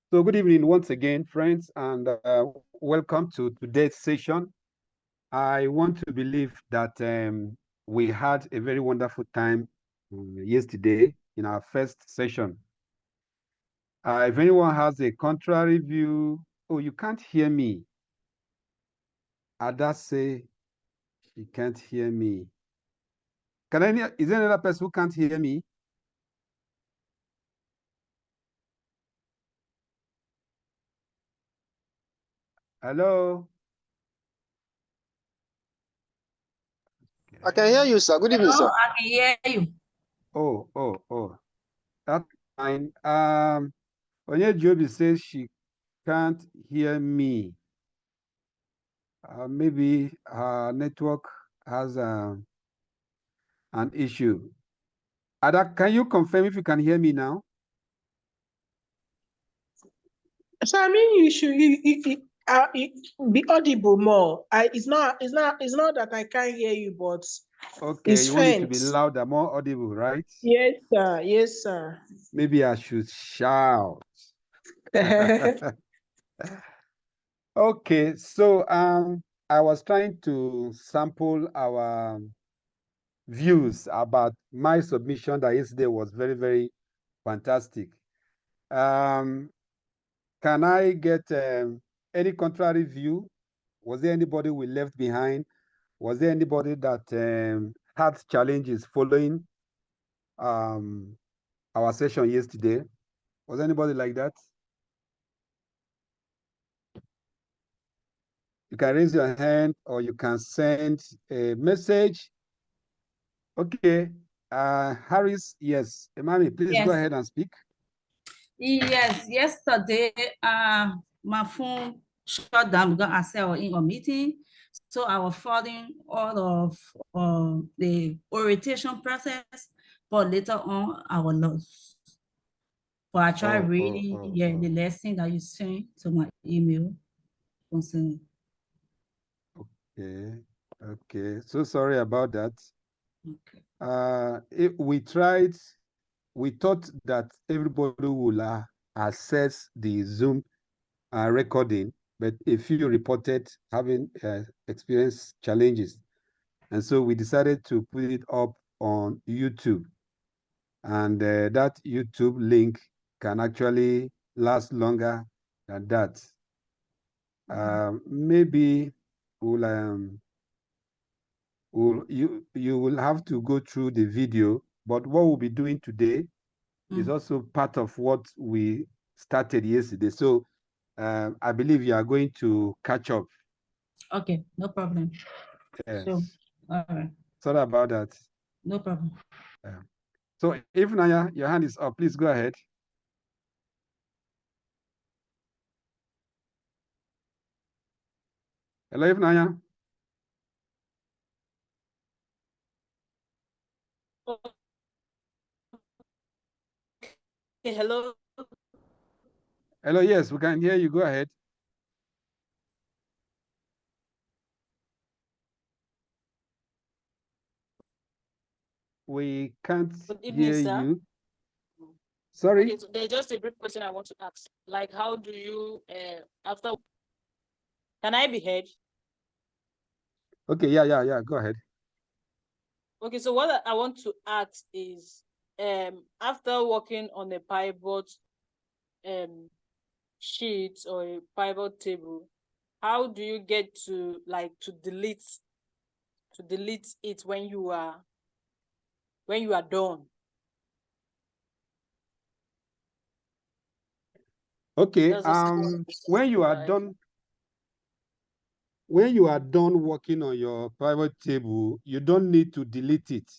So good evening once again, friends, and welcome to today's session. I want to believe that we had a very wonderful time yesterday in our first session. If anyone has a contrary view, oh, you can't hear me. Ada say she can't hear me. Is there another person who can't hear me? Hello? I can hear you, sir. Good evening, Hello, sir. I can hear you. Oh. That's fine. Onyejobi says she can't hear me. Maybe her network has an issue. Ada, can you confirm if you can hear me now? So I mean, you should be audible more. It's not that I can't hear you, but Okay, it's you want it to be faint. louder, more audible, right? Yes, sir. Yes, sir. Maybe I should shout. Okay, so I was trying to sample our views about my submission that yesterday was very, very fantastic. Can I get any contrary view? Was there anybody we left behind? Was there anybody that had challenges following our session yesterday? Was anybody like that? You can raise your hand or you can send a message. Okay. Harris, yes. Emami, please go Yes. ahead and speak. Yes, yesterday, my phone shut down because I said I was in a meeting. So I was following all of the orientation process, but later on I was lost. But I tried reading the lesson that you sent to my email concerning. Okay. So sorry about that. Okay. We thought that everybody will access the Zoom recording, but a few reported having experienced challenges. And so we decided to put it up on YouTube. And that YouTube link can actually last longer than that. Maybe you will have to go through the video, but what we'll be doing today is also part of what we started yesterday. So I believe you are going to catch up. Okay, no problem. Yes. So, all right. Sorry about that. No problem. So if Naya, your hand is up, please go ahead. Hello, if Naya. Hello. Hello, yes, we can hear you. Go ahead. We can't hear you. Sorry? Okay, so there's just a brief question I want to ask. Like, how do you, after, can I be heard? Okay, yeah, go ahead. Okay, so what I want to ask is, after working on a pivot sheet or a pivot table, how do you get to delete it when you are done? Okay, when you are done working on your pivot table, you don't need to delete it.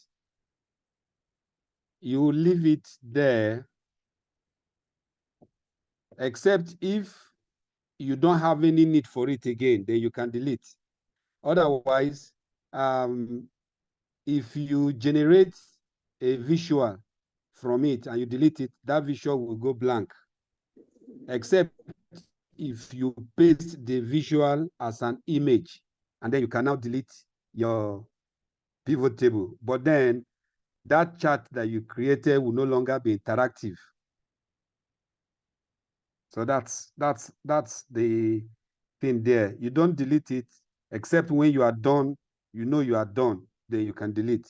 You leave it there, except if you don't have any need for it again, then you can delete. Otherwise, if you generate a visual from it and you delete it, that visual will go blank, except if you paste the visual as an image, and then you can now delete your pivot table. But then that chart that you created will no longer be interactive. So that's the thing there. You don't delete it except when you are done, you know you are done, then you can delete.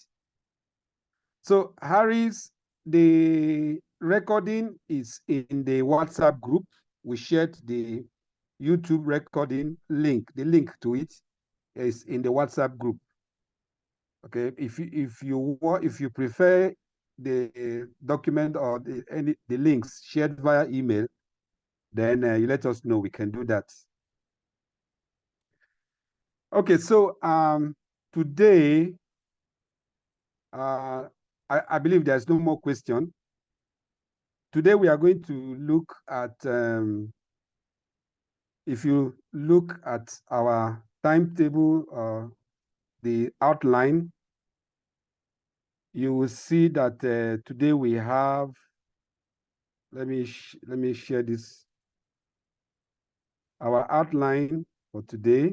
So Harris, the recording is in the WhatsApp group. We shared the YouTube recording link. The link to it is in the WhatsApp group. Okay, if you prefer the document or the links shared via email, then you let us know. We can do that. Okay, so today I believe there's no more question. Today we are going to look at if you look at our timetable or the outline, you will see that today we have, let me share this. Our outline for today,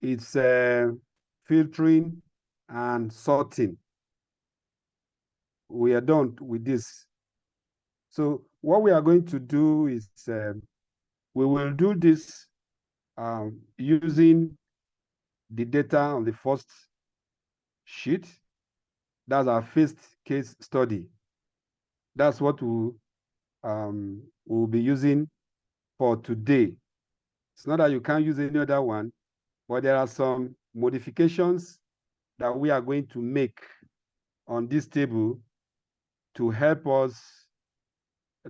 it's filtering and sorting. We are done with this. So what we are going to do is we will do this using the data on the first sheet. That's our first case study. That's what we'll be using for today. It's not that you can't use any other one, but there are some modifications that we are going to make on this table to help us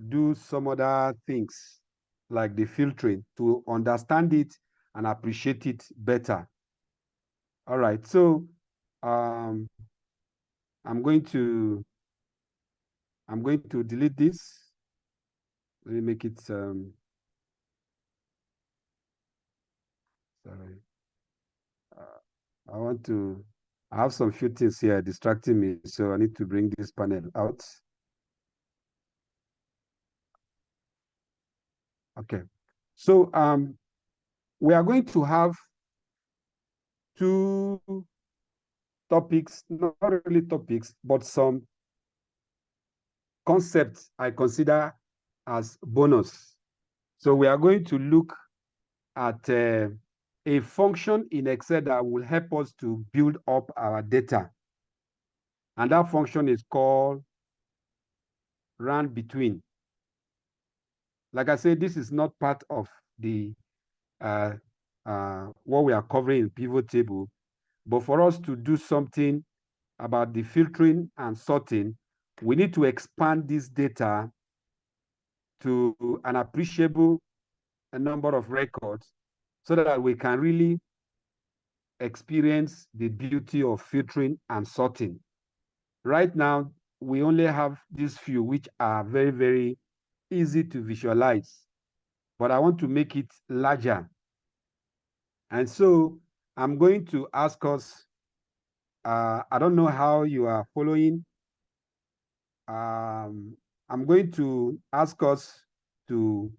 do some other things like the filtering to understand it and appreciate it better. All right, so I'm going to delete this. Let me make it sorry. I have some few things here distracting me, so I need to bring this panel out. Okay, so we are going to have two topics, not really topics, but some concepts I consider as bonus. So we are going to look at a function in Excel that will help us to build up our data. And that function is called run between. Like I said, this is not part of the what we are covering in PivotTable, but for us to do something about the filtering and sorting, we need to expand this data to an appreciable number of records so that we can really experience the beauty of filtering and sorting. Right now, we only have these few, which are very, very easy to visualize, but I want to make it larger. And so I'm going to ask us, I don't know how you are following. I'm going to ask us to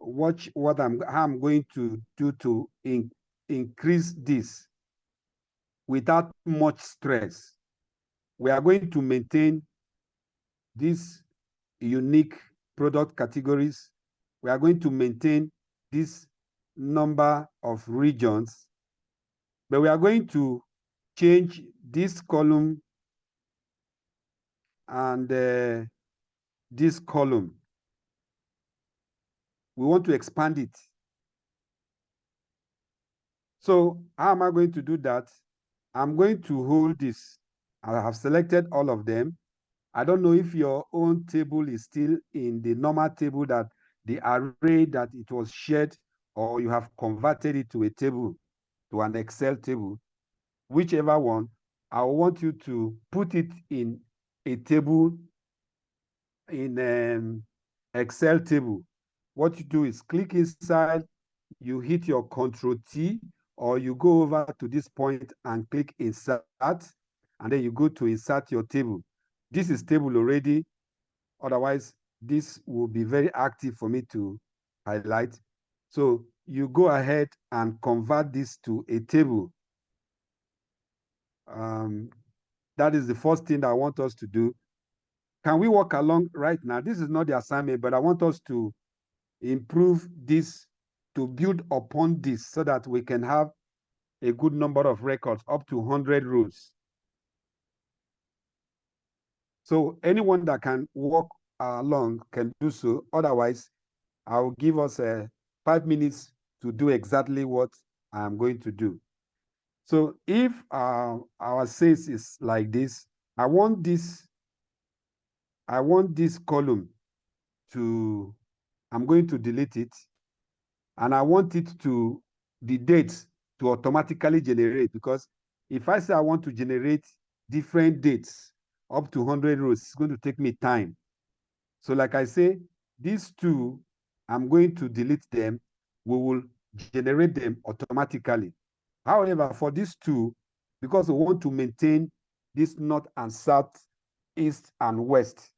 watch what how I'm going to do to increase this without much stress. We are going to maintain these unique product categories. We are going to maintain this number of regions, but we are going to change this column and this column. We want to expand it. So how am I going to do that? I'm going to hold this. I have selected all of them. I don't know if your own table is still in the normal table, that the array that it was shared, or you have converted it to a table, to an Excel table. Whichever one, I want you to put it in a table, in Excel table. What you do is click inside, you hit your Control T, or you go over to this point and click Insert, and then you go to insert your table. This is table already. Otherwise, this will be very active for me to highlight. So you go ahead and convert this to a table. That is the first thing that I want us to do. Can we walk along right now? This is not the assignment, but I want us to improve this, to build upon this so that we can have a good number of records, up to 100 rows. So anyone that can walk along can do so. Otherwise, I'll give us 5 minutes to do exactly what I'm going to do. So if our sales is like this, I want this column to, I'm going to delete it, and I want it to, the dates to automatically generate, because if I say I want to generate different dates up to 100 rows, it's going to take me time. So like I say, these two, I'm going to delete them. We will generate them automatically. However, for these two, because we want to maintain this north and south, east and west,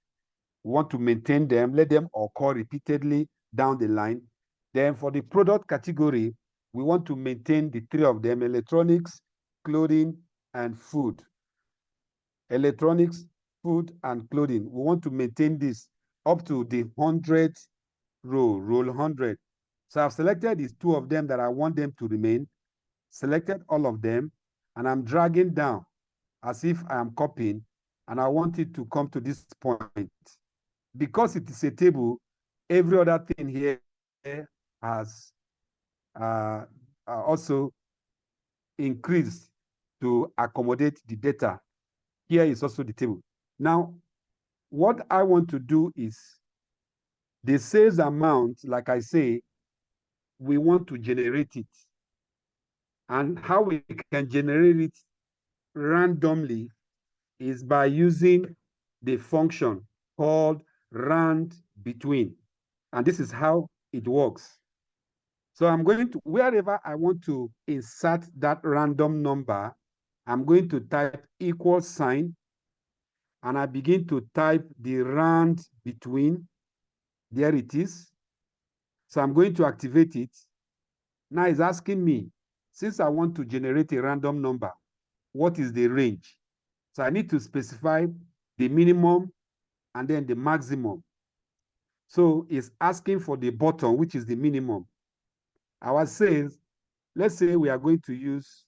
we want to maintain them, let them occur repeatedly down the line. Then for the product category, we want to maintain the three of them: electronics, clothing, and food. Electronics, food, and clothing. We want to maintain this up to the 100th row 100. So I've selected these two of them that I want them to remain, selected all of them, and I'm dragging down as if I am copying, and I want it to come to this point. Because it is a table, every other thing here has also increased to accommodate the data. Here is also the table. Now, what I want to do is the sales amount, like I say, we want to generate it. And how we can generate it randomly is by using the function called rand between. And this is how it works. So I'm going to, wherever I want to insert that random number, I'm going to type equal sign, and I begin to type the rand between. There it is. So I'm going to activate it. Now it's asking me, since I want to generate a random number, what is the range? So I need to specify the minimum and then the maximum. So it's asking for the bottom, which is the minimum. Our sales, let's say we are going to use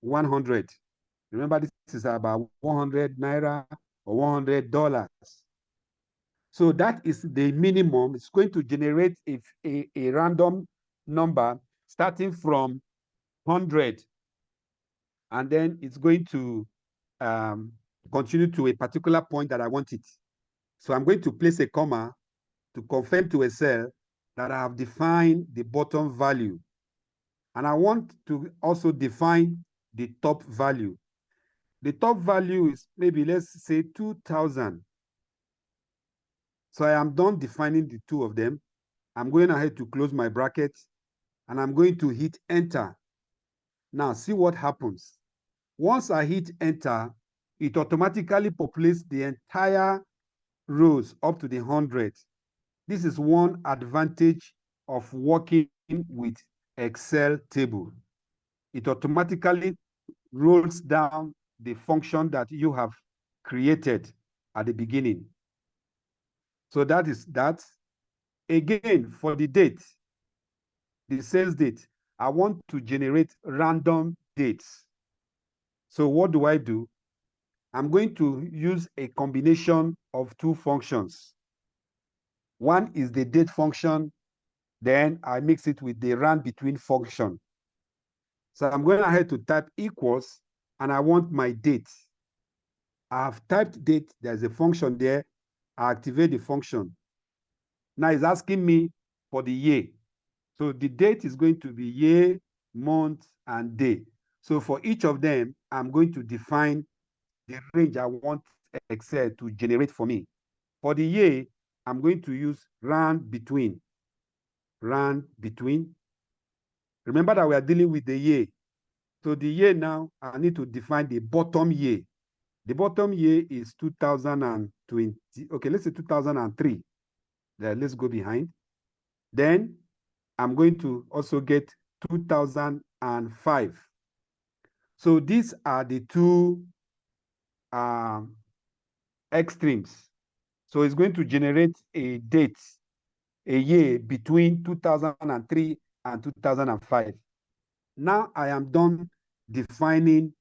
100. Remember, this is about 100 naira or $100. So that is the minimum. It's going to generate a random number starting from 100. And then it's going to continue to a particular point that I want it. So I'm going to place a comma to confirm to Excel that I have defined the bottom value. And I want to also define the top value. The top value is maybe, let's say, 2,000. So I am done defining the two of them. I'm going ahead to close my bracket, and I'm going to hit enter. Now see what happens. Once I hit enter, it automatically populates the entire rows up to the 100. This is one advantage of working with Excel table. It automatically rolls down the function that you have created at the beginning. So that is that. Again, for the date, the sales date, I want to generate random dates. So what do I do? I'm going to use a combination of two functions. One is the date function, then I mix it with the rand between function. So I'm going ahead to type equals, and I want my date. I've typed date, there's a function there. I activate the function. Now it's asking me for the year. So the date is going to be year, month, and day. So for each of them, I'm going to define the range I want Excel to generate for me. For the year, I'm going to use rand between. Rand between. Remember that we are dealing with the year. So the year now, I need to define the bottom year. The bottom year is 2020. Okay, let's say 2003. Let's go behind. Then I'm going to also get 2005. So these are the two extremes. So it's going to generate a date, a year between 2003 and 2005. Now I am done defining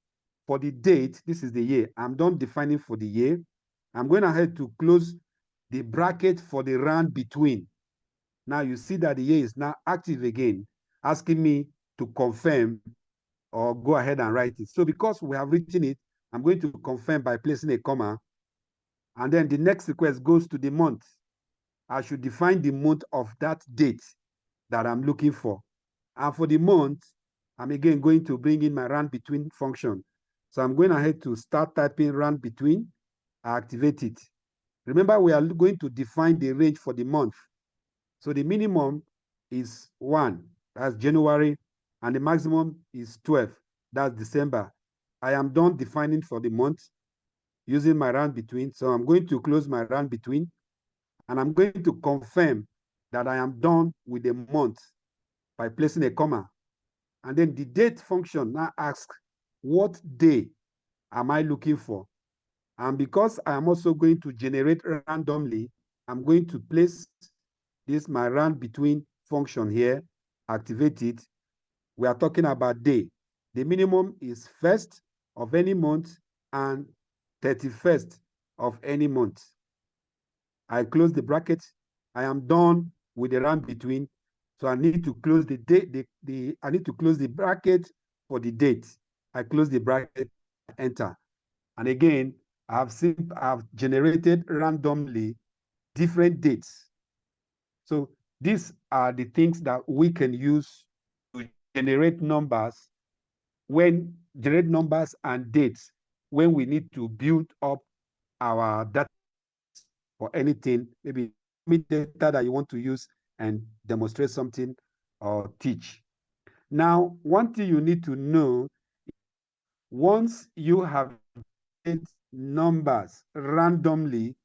for the date. This is the year. I'm done defining for the year. I'm going ahead to close the bracket for the round between. Now you see that the year is now active again, asking me to confirm or go ahead and write it. So because we have written it, I'm going to confirm by placing a comma. And then the next request goes to the month. I should define the month of that date that I'm looking for. And for the month, I'm again going to bring in my round between function. So I'm going ahead to start typing round between, I activate it. Remember, we are going to define the range for the month. So the minimum is 1, that's January, and the maximum is 12, that's December. I am done defining for the month using my round between. So I'm going to close my round between, and I'm going to confirm that I am done with the month by placing a comma. And then the date function now asks, what day am I looking for? And because I am also going to generate randomly, I'm going to place this my round between function here, activate it. We are talking about day. The minimum is 1st of any month and 31st of any month. I close the bracket. I am done with the round between. So I need to close the date. I need to close the bracket for the date. I close the bracket, enter. And again, I've generated randomly different dates. So these are the things that we can use to generate numbers and dates when we need to build up our data for anything, maybe data that you want to use and demonstrate something or teach. Now, one thing you need to know, once you have numbers randomly,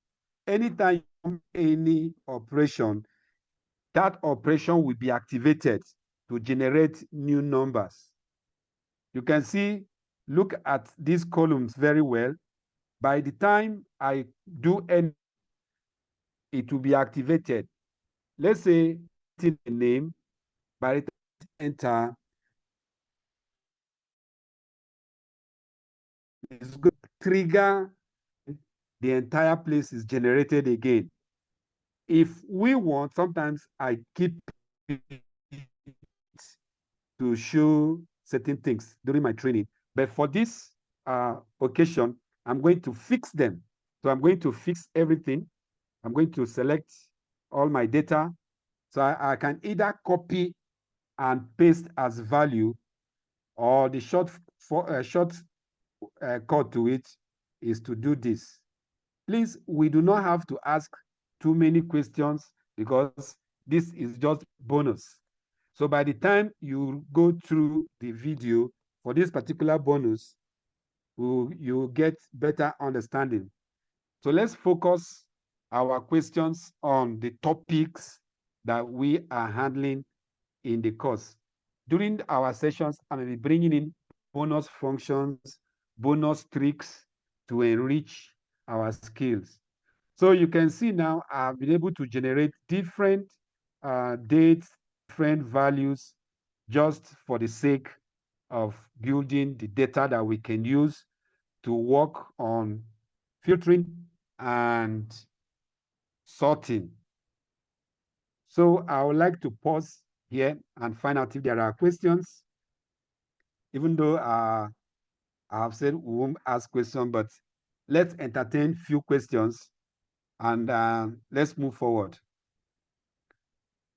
anytime you do any operation, that operation will be activated to generate new numbers. You can see, look at these columns very well. By the time I do any, it will be activated. Let's say the name, by the time I enter, it's going to trigger, the entire place is generated again. If we want, sometimes I keep to show certain things during my training, but for this occasion, I'm going to fix them. So I'm going to fix everything. I'm going to select all my data. So I can either copy and paste as value, or the short cut to it is to do this. Please, we do not have to ask too many questions because this is just bonus. So by the time you go through the video for this particular bonus, you get better understanding. So let's focus our questions on the topics that we are handling in the course. During our sessions, I may be bringing in bonus functions, bonus tricks to enrich our skills. So you can see now I've been able to generate different dates, different values, just for the sake of building the data that we can use to work on filtering and sorting. So I would like to pause here and find out if there are questions, even though I have said we won't ask questions, but let's entertain few questions and let's move forward.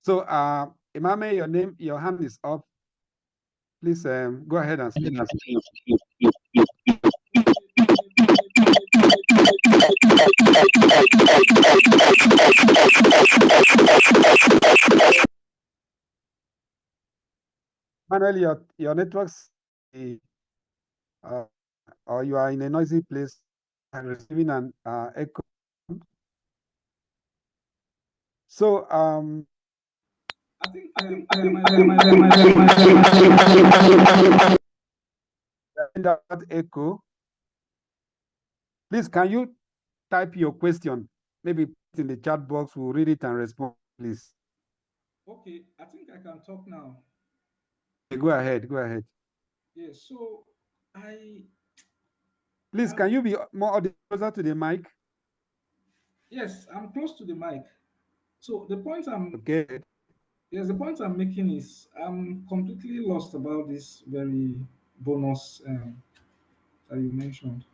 So Imame, your hand is up. Please go ahead and speak. Manuel, your network's or you are in a noisy place and receiving an echo. So I think that echo. Please, can you type your question? maybe put in the chat box. We'll read it and respond, please. Okay, I think I can talk now. Okay, go ahead. Go ahead. Yes, so I Please, can you be more closer to the mic? yes, I'm close to the mic. So the point I'm Okay. yes, the point I'm making is I'm completely lost about this very bonus that you mentioned.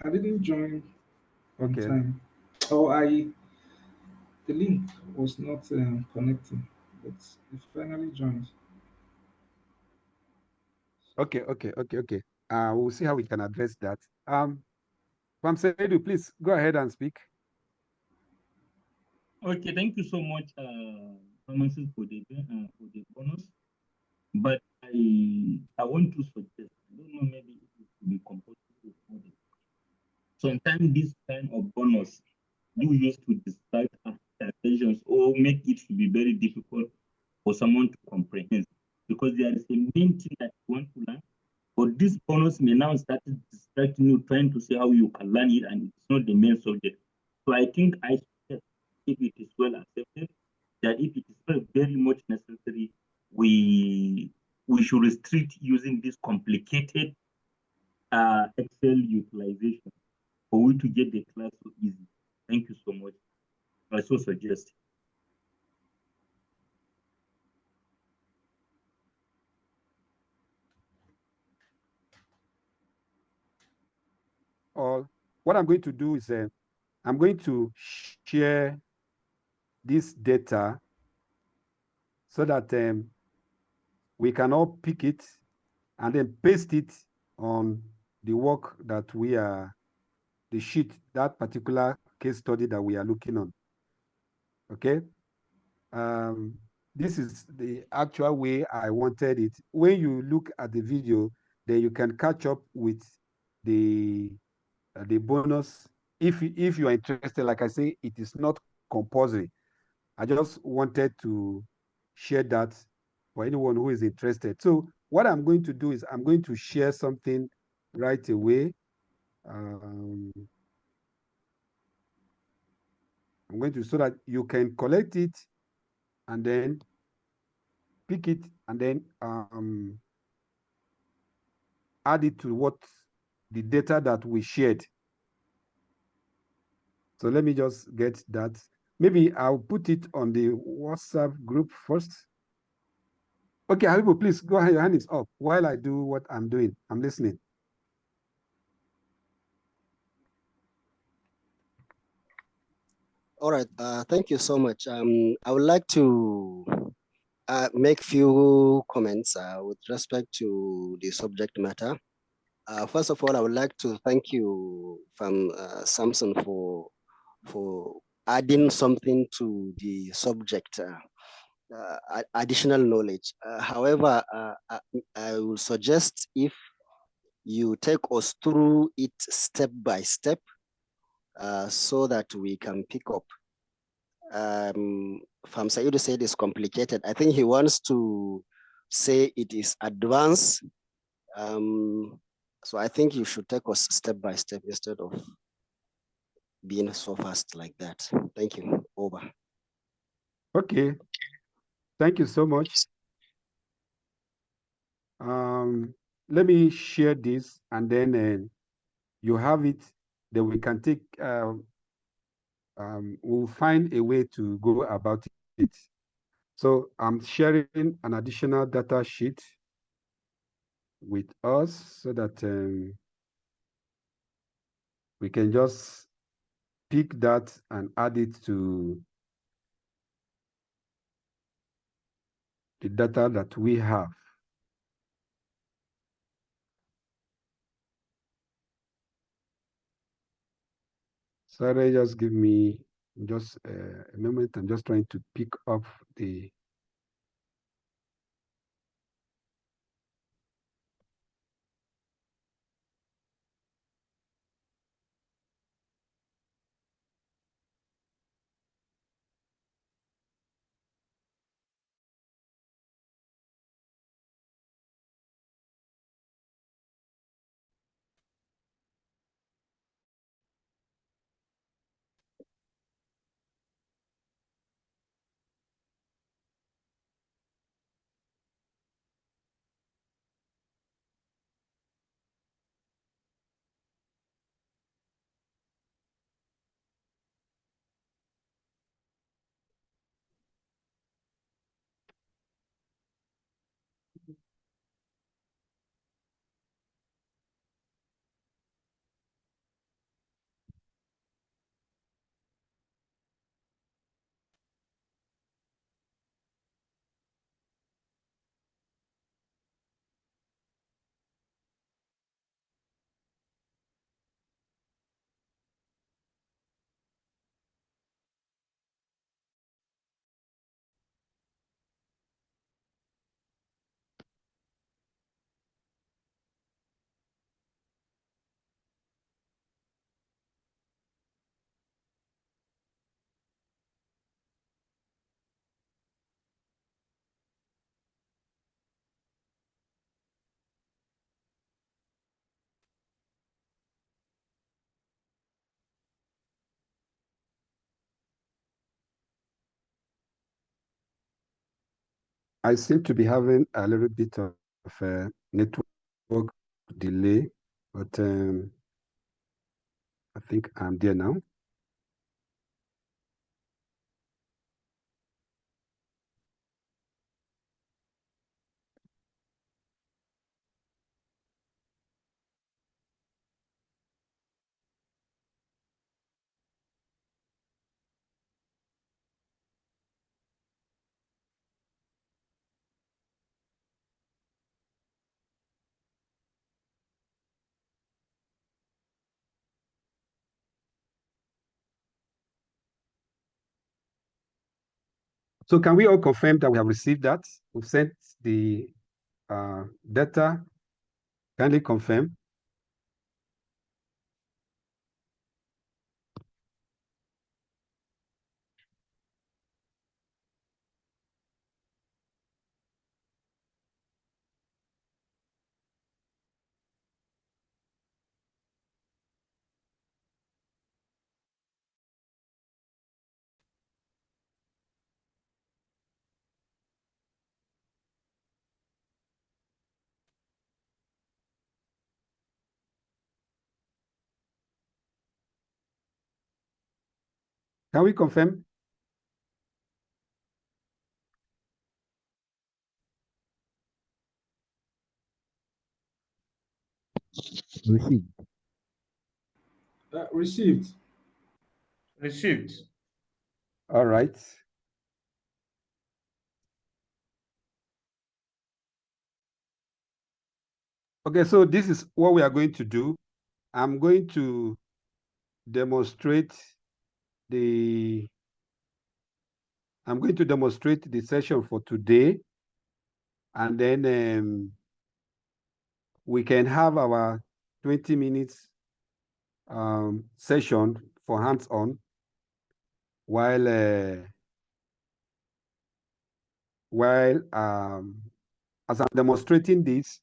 I didn't join on Okay. time. Or the link was not connecting, but it finally joined. Okay. We'll see how we can address that. Pamsedu, please go ahead and speak. Okay, thank you so much, Pharmacy, for the bonus. But I want to suggest, I don't know, maybe it will be compulsory for them. Sometimes this kind of bonus do use to distract attentions or make it to be very difficult for someone to comprehend, because there is a main thing that you want to learn, but this bonus may now start distracting you, trying to see how you can learn it, and it's not the main subject. So I think I suggest, if it is well accepted, that if it is not very much necessary, we should restrict using this complicated Excel utilization for we to get the class so easy. Thank you so much. I so suggest. Or what I'm going to do is I'm going to share this data so that we can all pick it and then paste it on the work that we are, the sheet, that particular case study that we are looking on. Okay. This is the actual way I wanted it. When you look at the video, then you can catch up with the bonus. If you are interested, like I say, it is not compulsory. I just wanted to share that for anyone who is interested. So what I'm going to do is I'm going to share something right away. I'm going to, so that you can collect it and then pick it and then add it to what the data that we shared. So let me just get that. Maybe I'll put it on the WhatsApp group first. Okay, Haribo, please go ahead. Your hand is up while I do what I'm doing. I'm listening. All right. Thank you so much. I would like to make few comments with respect to the subject matter. First of all, I would like to thank you, from Samson, for adding something to the subject, additional knowledge. However, I will suggest if you take us through it step by step, so that we can pick up. Fam Sayudu said it's complicated. I think he wants to say it is advanced. So I think you should take us step by step instead of being so fast like that. Thank you. Over. Okay. Thank you so much. Let me share this and then you have it. Then we can take, we'll find a way to go about it. So I'm sharing an additional data sheet with us so that we can just pick that and add it to the data that we have. Sorry, just give me just a moment. I'm just trying to pick up the I seem to be having a little bit of a network delay, but I think I'm there now. So can we all confirm that we have received that? We've sent the data. Kindly confirm. Can we confirm? Received. Received. Received. All right. Okay, so this is what we are going to do. I'm going to demonstrate the session for today, and then we can have our 20 minutes session for hands-on while as I'm demonstrating this,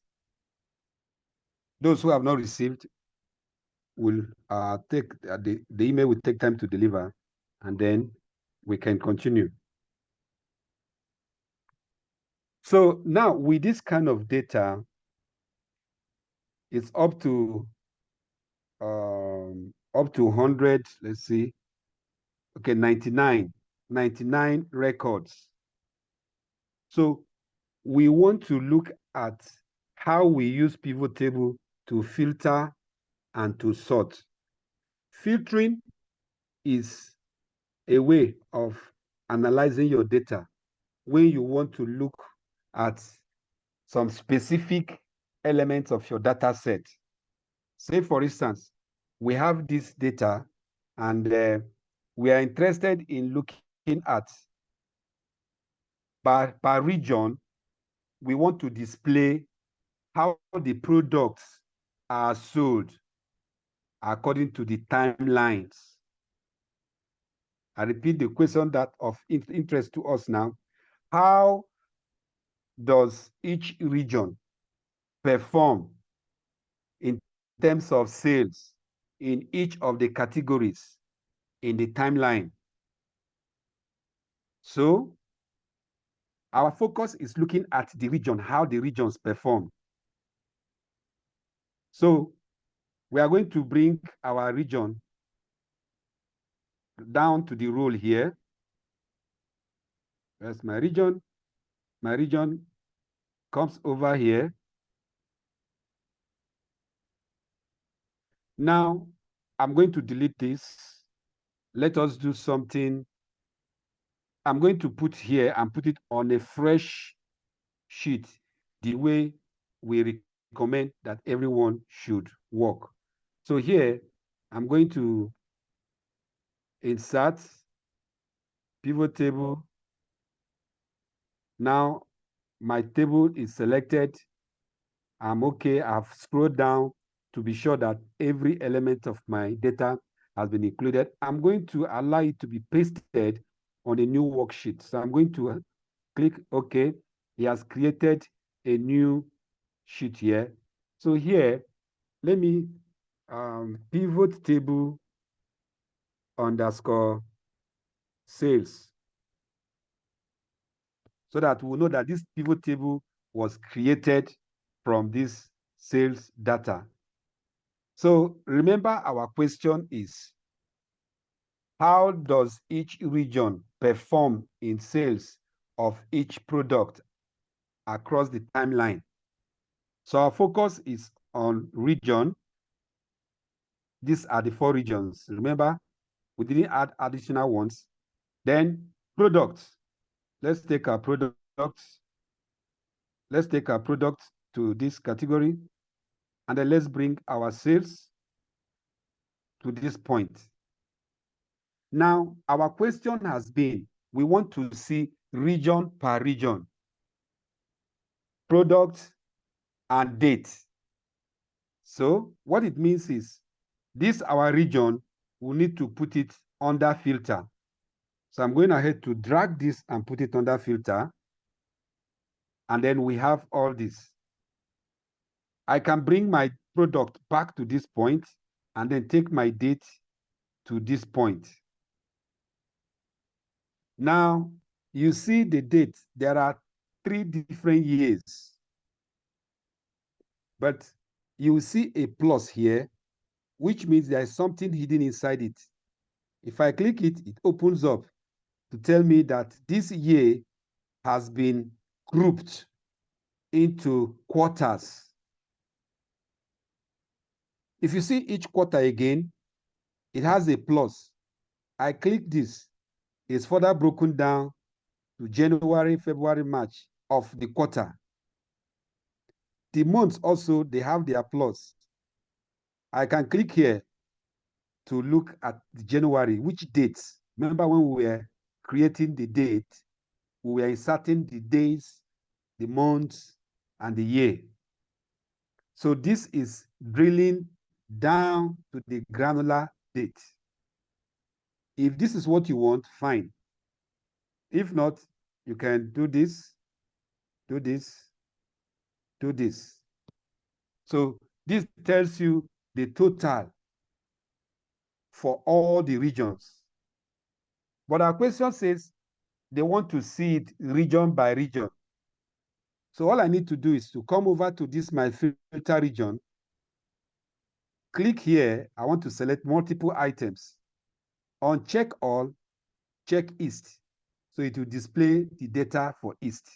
those who have not received will take the email will take time to deliver, and then we can continue. So now with this kind of data, it's up to 100, let's see, okay, 99 records. So we want to look at how we use PivotTable to filter and to sort. Filtering is a way of analyzing your data when you want to look at some specific elements of your data set. Say, for instance, we have this data and we are interested in looking at per region. We want to display how the products are sold according to the timelines. I repeat the question that of interest to us now. How does each region perform in terms of sales in each of the categories in the timeline? So our focus is looking at the region, how the regions perform. So we are going to bring our region down to the row here. That's my region. My region comes over here. Now I'm going to delete this. Let us do something. I'm going to put here and put it on a fresh sheet, the way we recommend that everyone should work. So here, I'm going to insert pivot table. Now my table is selected. I'm okay. I've scrolled down to be sure that every element of my data has been included. I'm going to allow it to be pasted on a new worksheet. So I'm going to click OK. He has created a new sheet here. So here, let me pivot table underscore sales. so that we know that this pivot table was created from this sales data. So remember, our question is, how does each region perform in sales of each product across the timeline? So our focus is on region. These are the 4 regions. Remember, we didn't add additional ones. Then products. Let's take our products. Let's take our product to this category. And then let's bring our sales to this point. Now, our question has been, we want to see region per region, product and date. So what it means is, this our region, we need to put it under filter. So I'm going ahead to drag this and put it under filter. And then we have all this. I can bring my product back to this point and then take my date to this point. Now, you see the date. There are 3 different years. But you see a plus here, which means there is something hidden inside it. If I click it, it opens up to tell me that this year has been grouped into quarters. If you see each quarter again, it has a plus. I click this, it's further broken down to January, February, March of the quarter. The months also, they have their plus. I can click here to look at January, which dates. Remember when we were creating the date, we were inserting the days, the months, and the year. So this is drilling down to the granular date. If this is what you want, fine. If not, you can do this, do this, do this. So this tells you the total for all the regions. But our question says they want to see it region by region. So all I need to do is to come over to this my filter region, click here. I want to select multiple items. On check all, check East. So it will display the data for East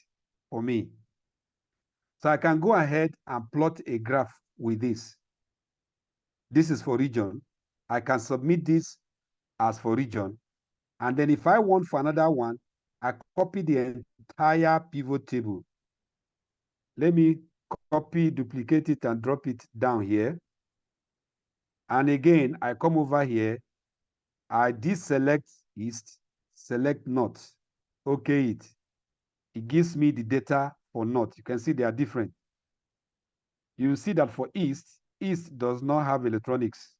for me. So I can go ahead and plot a graph with this. This is for region. I can submit this as for region. And then if I want for another one, I copy the entire pivot table. Let me copy, duplicate it, and drop it down here. And again, I come over here, I deselect East, select North. Okay, it gives me the data for North. You can see they are different. You see that for East, East does not have electronics,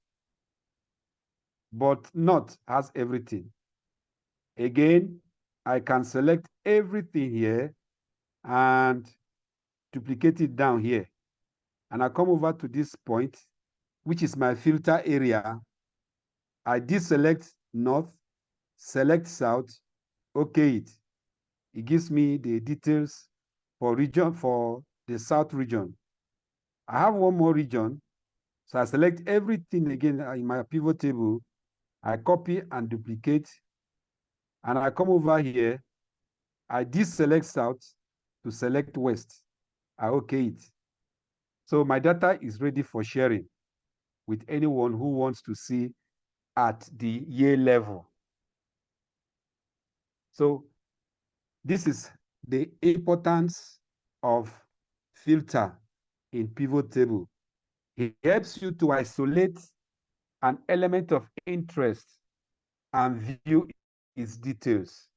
but North has everything. Again, I can select everything here and duplicate it down here. And I come over to this point, which is my filter area. I deselect North, select South, okay it. It gives me the details for region, for the South region. I have one more region, so I select everything again in my pivot table. I copy and duplicate, and I come over here. I deselect South to select West. I okay it. So my data is ready for sharing with anyone who wants to see at the year level. So this is the importance of filter in pivot table. It helps you to isolate an element of interest and view its details.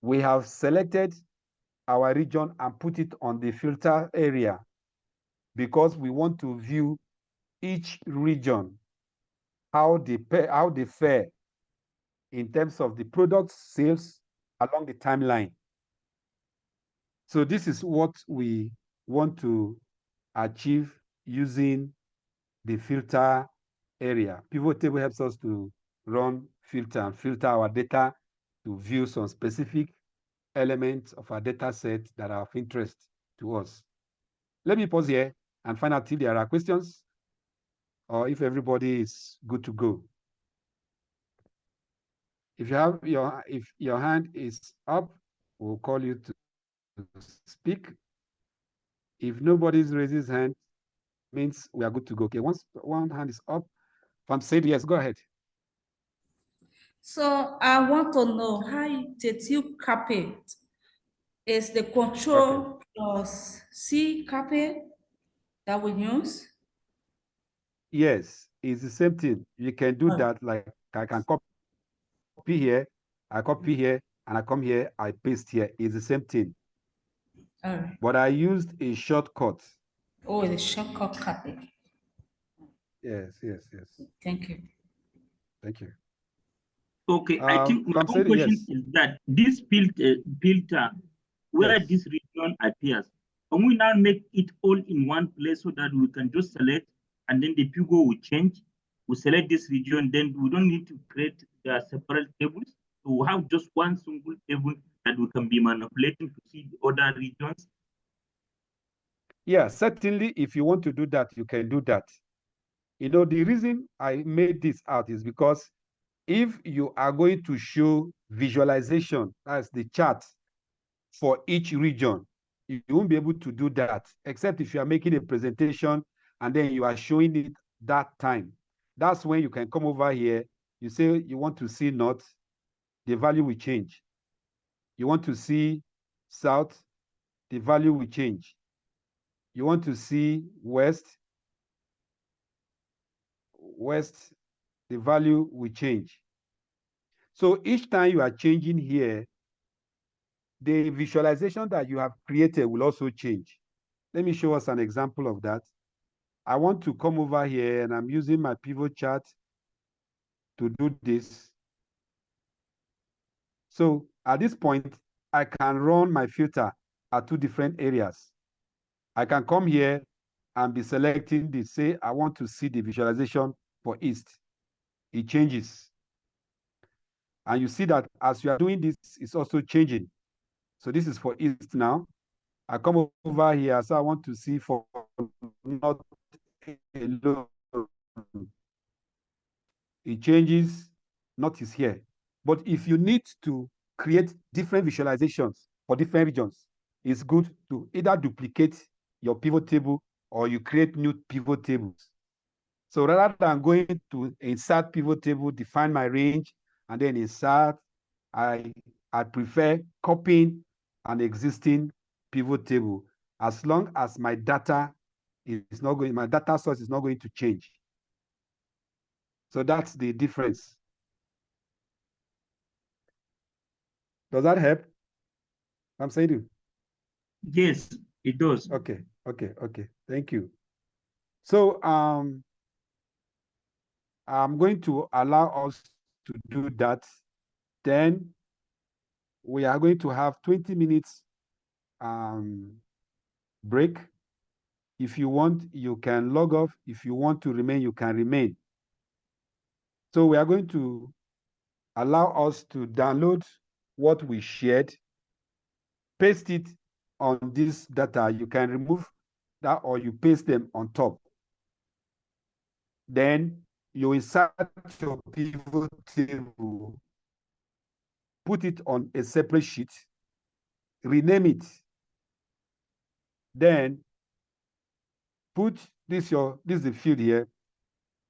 We have selected our region and put it on the filter area because we want to view each region, how they fare in terms of the product sales along the timeline. So this is what we want to achieve using the filter area. Pivot table helps us to run filter and filter our data to view some specific elements of our data set that are of interest to us. Let me pause here and find out if there are questions or if everybody is good to go. If your hand is up, we'll call you to speak. If nobody's raised his hand, means we are good to go. Okay, once one hand is up, Pam said yes, go ahead. So I want to know how did you cap it? Is the control plus C carpet that we use? Yes, it's the same thing. You can do that. Like I can copy here, I copy here, and I come here, I paste here. It's the same thing. All right. But I used a shortcut. Oh, the shortcut carpet. Yes. Thank you. Thank you. Okay, I think my own question is that this filter, where this region appears, can we now make it all in one place so that we can just select and then the pivot will change? We select this region, then we don't need to create the separate tables. So we have just one single table that we can be manipulating to see the other regions. Yeah, certainly if you want to do that, you can do that. You know, the reason I made this out is because if you are going to show visualization as the chart for each region, you won't be able to do that, except if you are making a presentation and then you are showing it that time. That's when you can come over here. You say you want to see north, the value will change. You want to see south, the value will change. You want to see west, the value will change. So each time you are changing here, the visualization that you have created will also change. Let me show us an example of that. I want to come over here and I'm using my pivot chart to do this. So at this point, I can run my filter at two different areas. I can come here and be selecting this, say I want to see the visualization for east. It changes. And you see that as you are doing this, it's also changing. So this is for east now. I come over here, so I want to see for north alone. It changes, north is here. But if you need to create different visualizations for different regions, it's good to either duplicate your pivot table or you create new pivot tables. So rather than going to insert pivot table, define my range, and then insert, I prefer copying an existing pivot table as long as my data is not going, my data source is not going to change. So that's the difference. Does that help? I'm saying. Yes, it does. Okay. Thank you. So I'm going to allow us to do that. Then we are going to have 20 minutes break. If you want, you can log off. If you want to remain, you can remain. So we are going to allow us to download what we shared, paste it on this data. You can remove that or you paste them on top. Then you insert your pivot table, put it on a separate sheet, rename it. Then put this is the field here.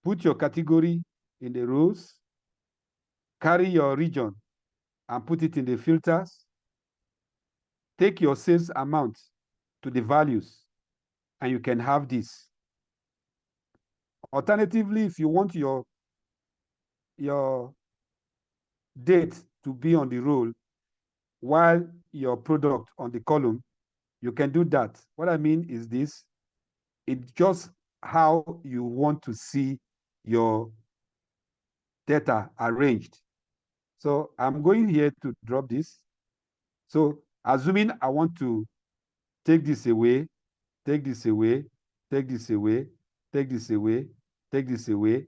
Put your category in the rows, carry your region and put it in the filters. Take your sales amount to the values, and you can have this. Alternatively, if you want your date to be on the roll while your product on the column, you can do that. What I mean is this, it's just how you want to see your data arranged. So I'm going here to drop this. So assuming I want to take this away, take this away, take this away, take this away, take this away,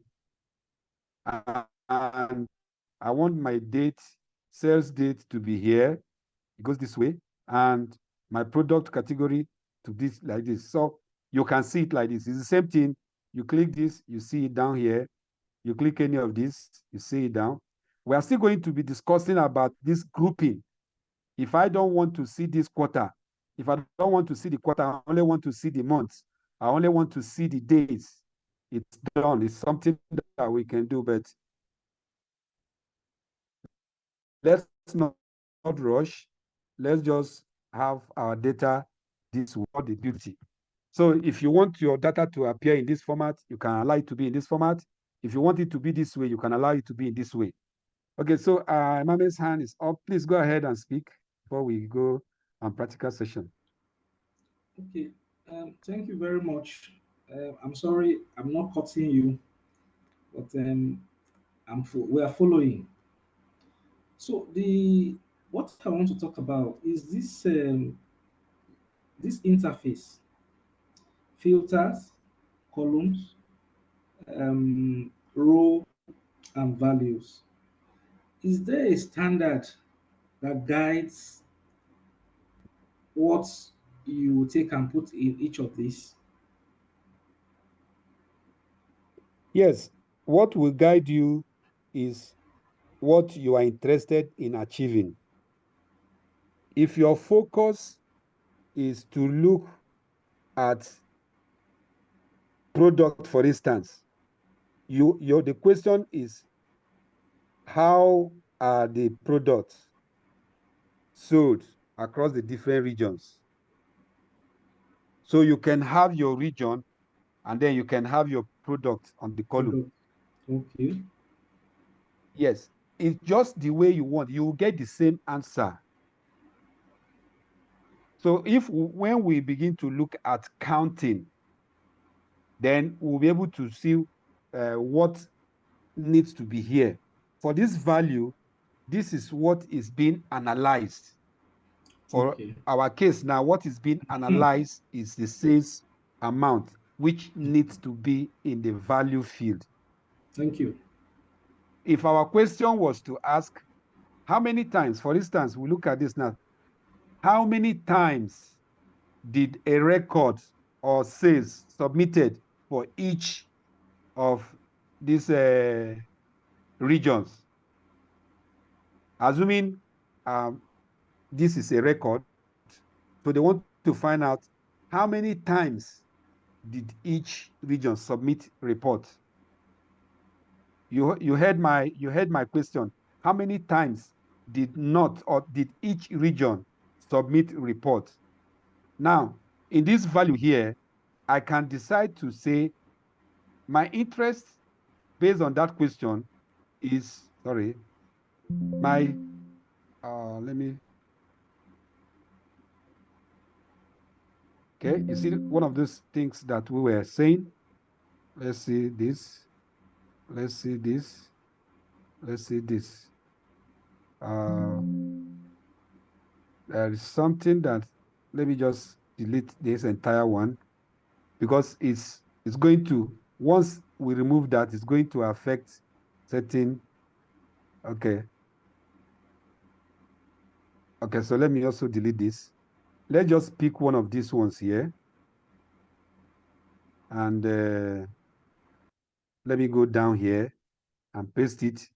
and I want my date, sales date to be here. goes this way, and my product category to this like this. So you can see it like this. It's the same thing. You click this, you see it down here. You click any of this, you see it down. We are still going to be discussing about this grouping. If I don't want to see this quarter, if I don't want to see the quarter, I only want to see the months. I only want to see the days. It's done. It's something that we can do, but let's not rush. Let's just have our data this way, the beauty. So if you want your data to appear in this format, you can allow it to be in this format. If you want it to be this way, you can allow it to be in this way. Okay, so Mame's hand is up. Please go ahead and speak before we go on practical session. Okay, thank you very much. I'm sorry I'm not cutting you, but we are following. So what I want to talk about is this interface, filters, columns, row, and values. Is there a standard that guides what you take and put in each of these? Yes, what will guide you is what you are interested in achieving. If your focus is to look at product, for instance, the question is, how are the products sold across the different regions? So you can have your region, and then you can have your product on the column. Okay. Yes, it's just the way you want. You will get the same answer. So when we begin to look at counting, then we'll be able to see what needs to be here. For this value, this is what is being analyzed. For our case now, what is being analyzed is the sales amount, which needs to be in the value field. Thank you. If our question was to ask, how many times, for instance, we look at this now, how many times did a record or sales submitted for each of these regions? Assuming this is a record, so they want to find out how many times did each region submit report. You heard my question. How many times did each region submit report? Now, in this value here, I can decide to say my interest based on that question is, sorry, my, okay, you see one of those things that we were saying. Let's see this. Let's see this. Let's see this. There is something that, let me just delete this entire one, because it's going to, once we remove that, it's going to affect certain, okay. Okay, so let me also delete this. Let's just pick one of these ones here. And let me go down here and paste it.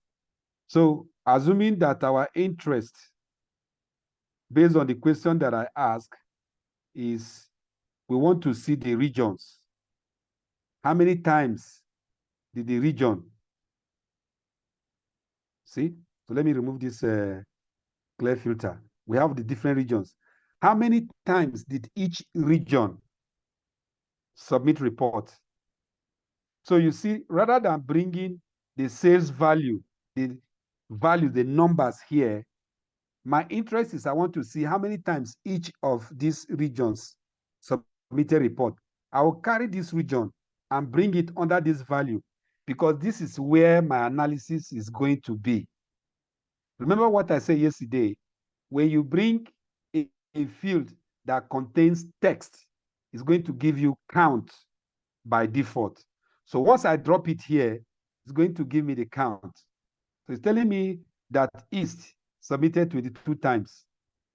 So assuming that our interest based on the question that I ask is, we want to see the regions. How many times did the region? See? So let me remove this clear filter. We have the different regions. How many times did each region submit report? So you see, rather than bringing the sales value, the numbers here, my interest is I want to see how many times each of these regions submitted report. I will carry this region and bring it under this value, because this is where my analysis is going to be. Remember what I said yesterday, when you bring a field that contains text, it's going to give you count by default. So once I drop it here, it's going to give me the count. So it's telling me that East submitted 22 times.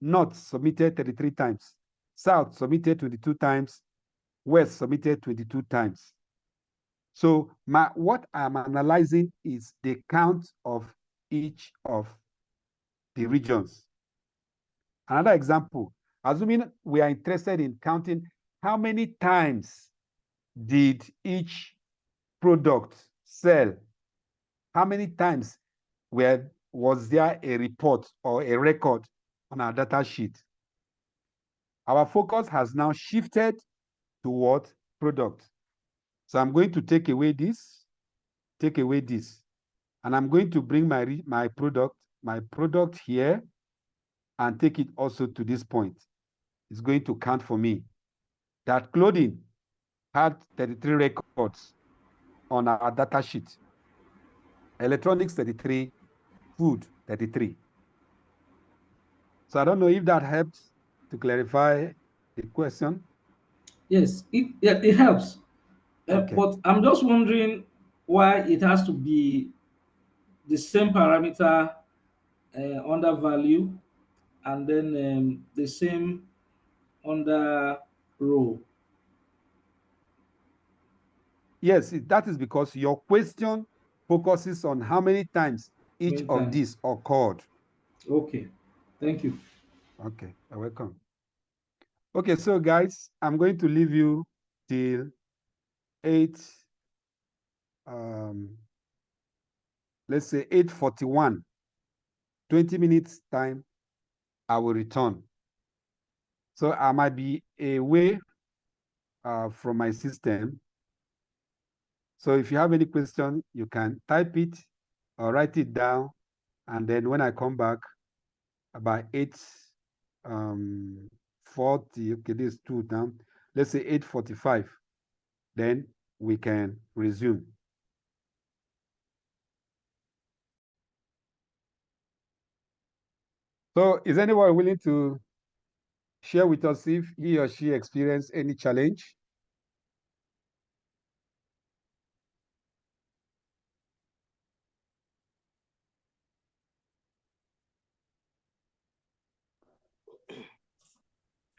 North submitted 33 times. South submitted 22 times. West submitted 22 times. So what I'm analyzing is the count of each of the regions. Another example, assuming we are interested in counting how many times did each product sell, how many times was there a report or a record on our data sheet? Our focus has now shifted to what? Product. So I'm going to take away this, and I'm going to bring my product here and take it also to this point. It's going to count for me. That clothing had 33 records on our data sheet. Electronics 33, food 33. So I don't know if that helps to clarify the question. Yes, it helps. Okay. But I'm just wondering why it has to be the same parameter under value and then the same under row. Yes, that is because your question focuses on how many times each Many of times. these occurred. Okay, thank you. Okay, you're welcome. Okay, so guys, I'm going to leave you till 8, let's say 8:41, 20 minutes time, I will return. So I might be away from my system. So if you have any question, you can type it or write it down. And then when I come back about 8:40, okay, this is 2 now. Let's say 8:45, then we can resume. So is anyone willing to share with us if he or she experienced any challenge?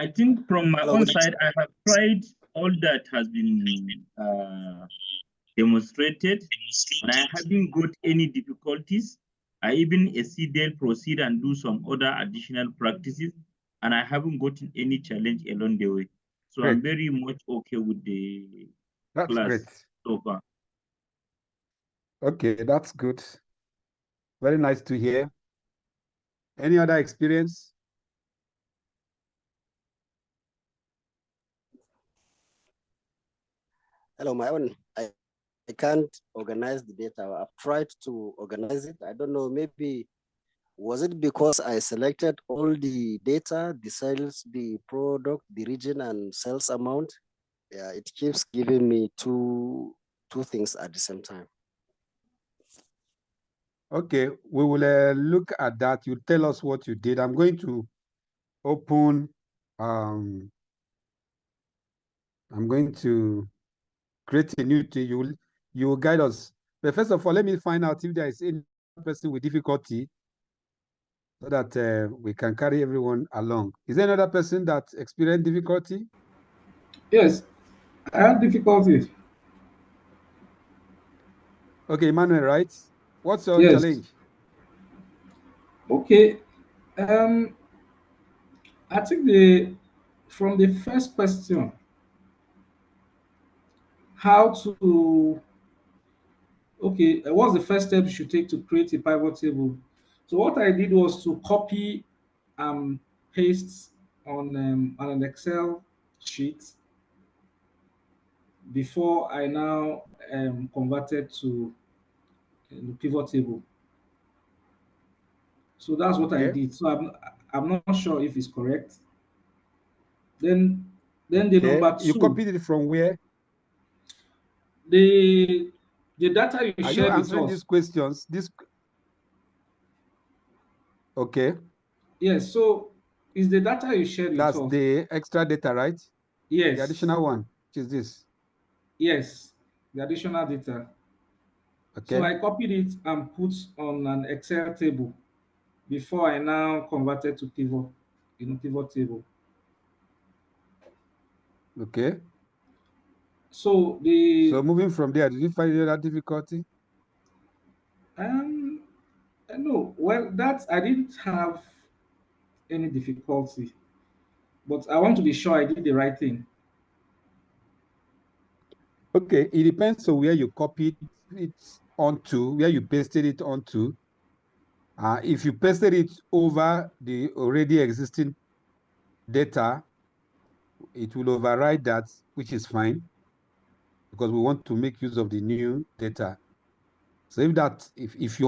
I think from my Hello, own good side, I have tried all that has been demonstrated, and I haven't got any difficulties. I even exceeded, proceed, and do some other additional practices, and I haven't gotten any challenge along the way. So Great. I'm very much okay with the That's class great. so far. Okay, that's good. Very nice to hear. Any other experience? Hello, my own. I can't organize the data. I've tried to organize it. I don't know, maybe was it because I selected all the data, the sales, the product, the region, and sales amount? Yeah, it keeps giving me two things at the same time. Okay, we will look at that. You tell us what you did. I'm going to open, I'm going to create a new thing. You will guide us. But first of all, let me find out if there is any person with difficulty so that we can carry everyone along. Is there another person that experienced difficulty? Yes, I had difficulties. Okay, Emmanuel, right? What's your Yes. challenge? Okay. Um, I think from the first question, how to okay, what's the first step you should take to create a pivot table? So what I did was to copy and paste on an Excel sheet before I now converted to the pivot table. So that's what I Okay. did. So I'm not sure if it's correct. Then the Okay. number You two, copied it from where? the data you Are you shared with answering us. these questions? Okay. Yes, so is the data you shared with That's us. the extra data, right? The Yes, additional one, which is this. yes, the additional data. So Okay. I copied it and put on an Excel table before I now converted to pivot. in pivot table. Okay. So So moving from there, did you find any other difficulty? no, well, that I didn't have any difficulty, but I want to be sure I did the right thing. Okay, it depends on where you copied it onto, where you pasted it onto. If you pasted it over the already existing data, it will override that, which is fine, because we want to make use of the new data. So if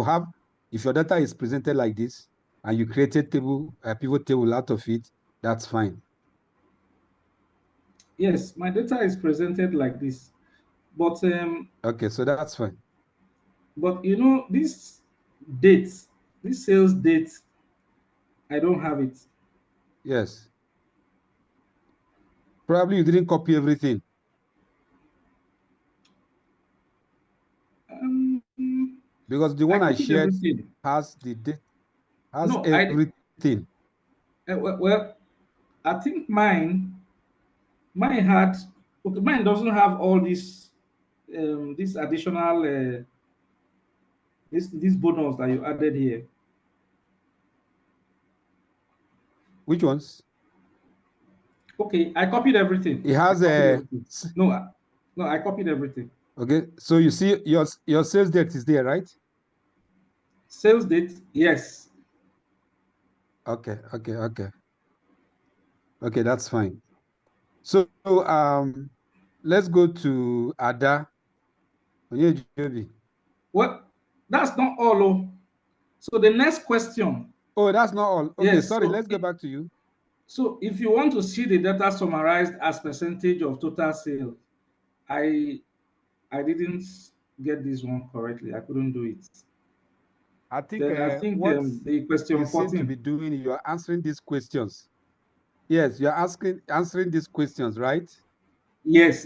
your data is presented like this, and you created a pivot table out of it, that's fine. Yes, my data is presented like this, but Okay, so that's fine. but you know this date, this sales date, I don't have it. Yes. Probably you didn't copy everything, Um, because the I one I copied shared everything. has the date, has No, everything. well, I think mine had, okay, mine doesn't have all this additional this bonus that you added here. Which ones? Okay, I copied everything. It has I copied a everything. No, I copied everything. okay. So you see your sales date is there, right? Sales date, yes. Okay, okay, that's fine. So let's go to Ada Onyejobi. Well, that's not all. Oh. So the next question. Oh, that's not all. Okay, Yes. sorry. Let's go back to you. So if you want to see the data summarized as percentage of total sales, I didn't get this one correctly. I couldn't do it. I think Then I think what the question you seem to 14. be doing, you are answering these questions. Yes, you are answering these questions, right? Yes.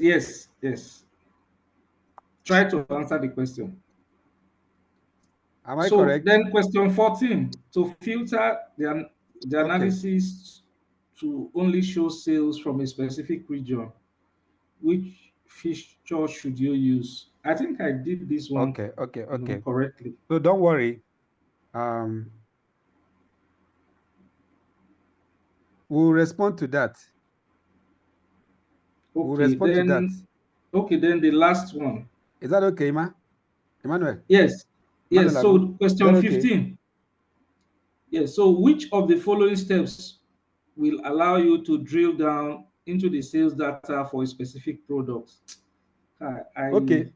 Try to answer the question. Am I So correct? then question 14, to filter the Okay. analysis to only show sales from a specific region, which feature should you use? I think I did this one Okay. correctly. So don't worry. We'll respond to that. We'll Okay, respond to that. then the last one. Is that okay, Emmanuel? Yes. So Agu? question Is that okay? 15. Yes. So which of the following steps will allow you to drill down into the sales data for a specific product? Okay.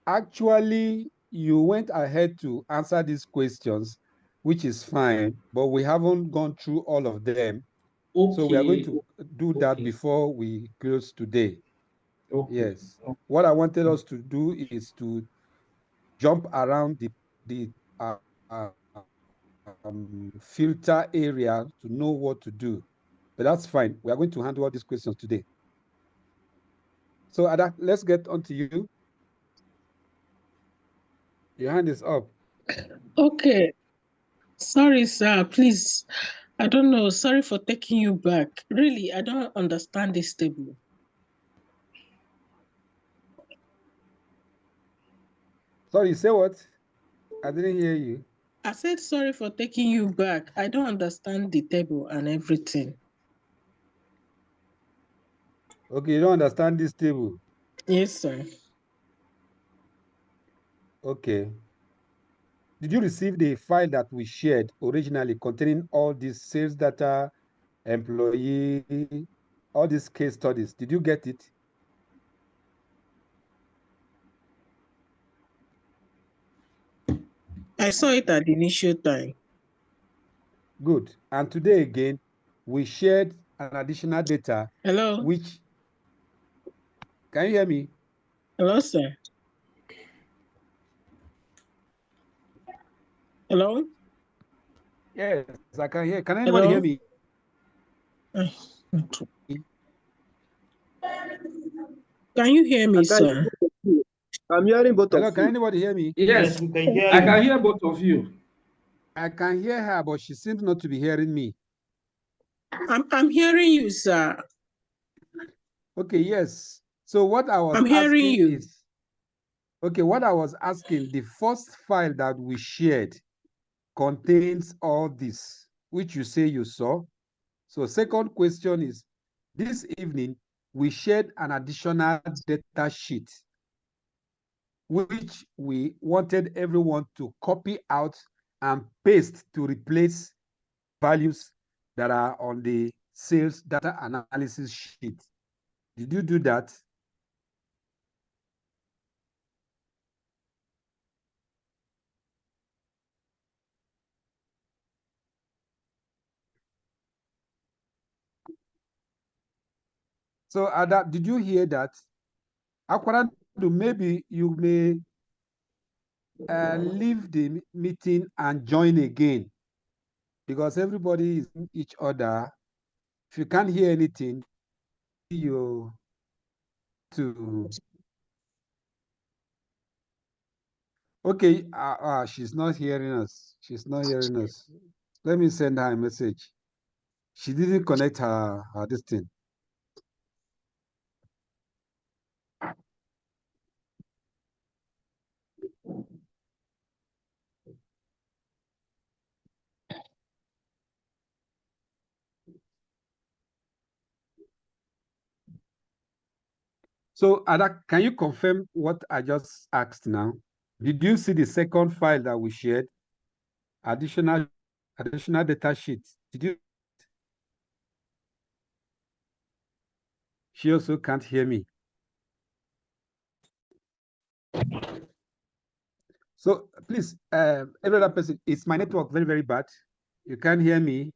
Actually, you went ahead to answer these questions, which is fine, but we haven't gone through all of them. So we are going to do that before we close today. Yes. What I wanted us to do is to jump around the filter area to know what to do. But that's fine. We are going to handle all these questions today. So Ada, let's get on to you. Your hand is up. Okay. Sorry, sir. Please. I don't know. Sorry for taking you back. Really, I don't understand this table. Sorry, say what? I didn't hear you. I said sorry for taking you back. I don't understand the table and everything. Okay, you don't understand this table. Yes, sir. Okay. Did you receive the file that we shared originally containing all these sales data, employee, all these case studies? Did you get it? I saw it at the initial time. Good. And today again, we shared an additional data. Hello? Which, can you hear me? Hello, sir. Hello? Yes, I can hear. Can anybody hear me? Can you hear me, sir? I'm hearing both Hello, of can you. anybody hear me? Yes, we can hear I you. can hear both of you. I can hear her, but she seems not to be hearing me. I'm hearing you, sir. Okay, yes. So what I was I'm hearing asking you. is, okay, what I was asking, the first file that we shared contains all this, which you say you saw. So second question is, this evening, we shared an additional data sheet, which we wanted everyone to copy out and paste to replace values that are on the sales data analysis sheet. Did you do that? So Ada, did you hear that? According to, maybe you may leave the meeting and join again, because everybody is in each other. If you can't hear anything, you to okay. She's not hearing us. She's not hearing us. Let me send her a message. She didn't connect her this thing. So Ada, can you confirm what I just asked now? Did you see the second file that we shared? Additional data sheet. Did you? She also can't hear me. So please, every other person, it's my network very, very bad. You can't hear me.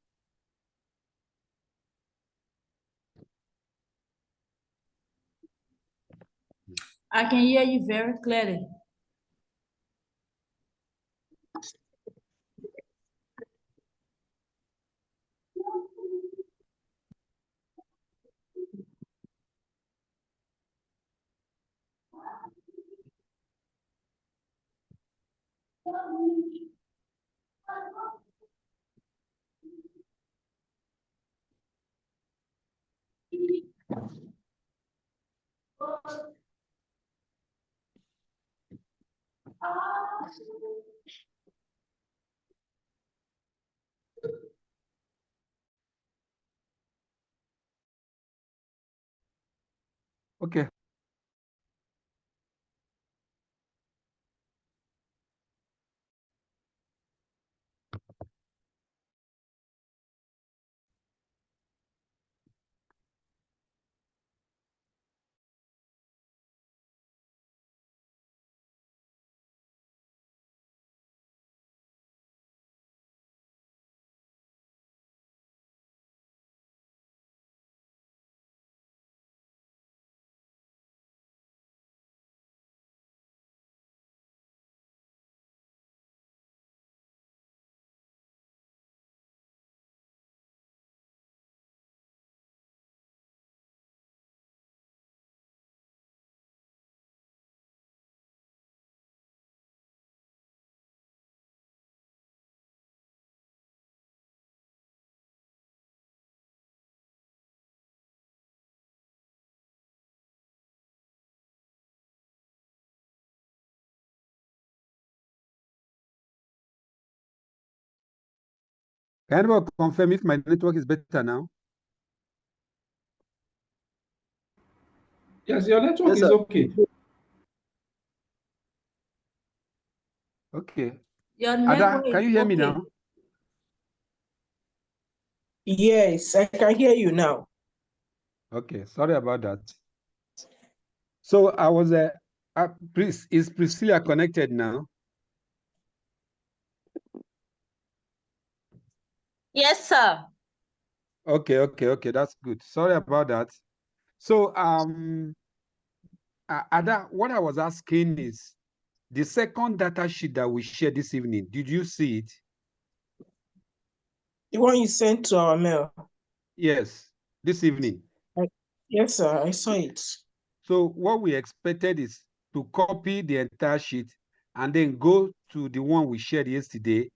I can hear you very clearly. Okay. Can anyone confirm if my network is better now? Yes, your network Yes, is sir. okay. Okay. Your Ada, network can is you hear me okay. now? Yes, I can hear you now. Okay, sorry about that. So I was is Priscilla connected now? Yes, sir. Okay, that's good. Sorry about that. So Ada, what I was asking is the second data sheet that we shared this evening, did you see it? The one you sent to our mail. Yes, this evening. Yes, sir, I saw it. So what we expected is to copy the entire sheet and then go to the one we shared yesterday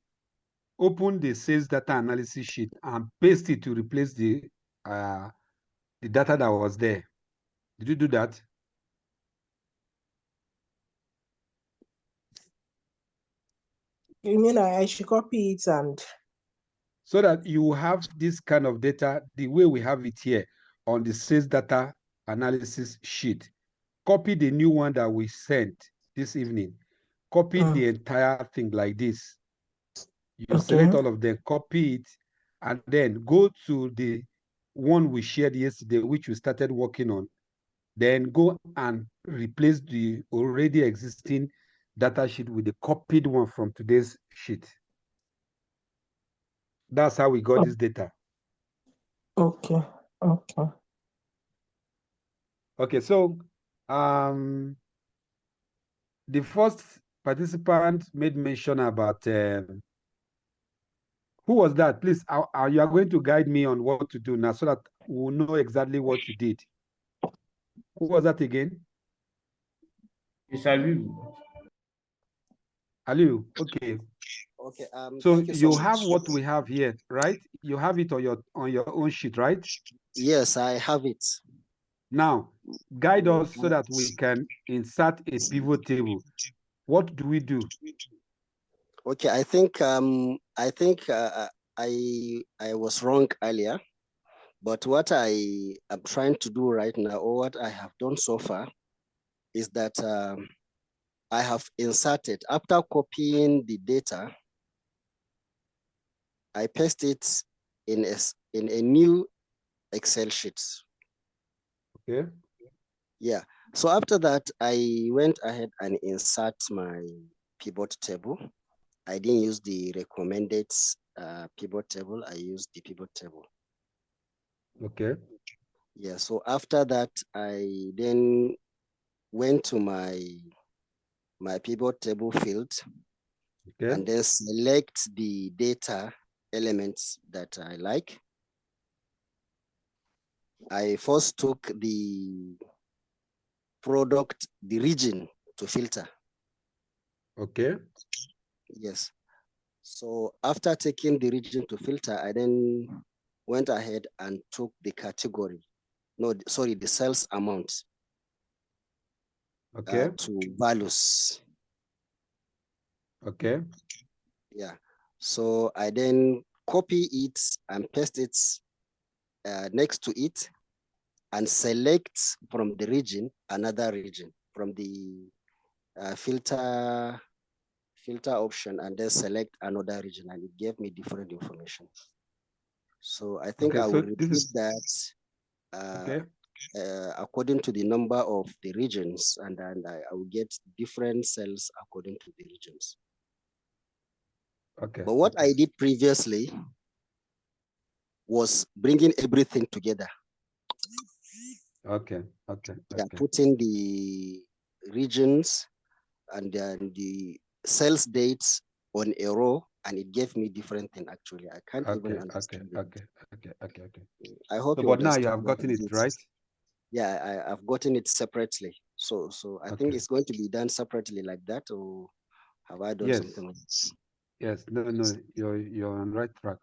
open the sales data analysis sheet and paste it to replace the data that was there. Did you do that? You mean I should copy it and so that you have this kind of data the way we have it here on the sales data analysis sheet. Copy the new one that we sent this evening. Copy the entire thing like this. You select all of them, copy it, and then go to the one we shared yesterday, which we started working on. Then go and replace the already existing data sheet with the copied one from today's sheet. That's how we got this data. okay. Okay, so the first participant made mention about who was that? Please, you are going to guide me on what to do now so that we'll know exactly what you did. Who was that again? It's Aliu. Aliu, okay. Okay. So Thank you so you much. have what we have here, right? You have it on your own sheet, right? Yes, I have it. Now, guide us so that we can insert a pivot table. What do we do? Okay, I think I was wrong earlier, but what I am trying to do right now, or what I have done so far, is that I have inserted, after copying the data, I paste it in a new Excel sheet. Okay. Yeah. So after that, I went ahead and insert my pivot table. I didn't use the recommended pivot table. I used the pivot table. Okay. Yeah. So after that, I then went to my pivot table field, okay, and then select the data elements that I like. I first took the region to filter. Okay. Yes. So after taking the region to filter, I then went ahead and took the category. No, sorry, the sales amount. Okay. To values. Okay. Yeah. So I then copy it and paste it next to it, and select from the region another region from the filter option, and then select another region, and it gave me different information. So I think okay, I so will repeat that okay. According to the number of the regions, and then I will get different cells according to the regions. Okay. But what I did previously was bringing everything together. Okay. Okay. Yeah, Okay. putting the regions and then the sales dates on a row, and it gave me different thing. Actually, I can't even understand it. Okay. I hope So, you but now understand you have what gotten I it, did. right? Yeah, I've gotten it separately. So I think it's going to be done separately like that, or have I done something like this? Yes. No. You're on right track.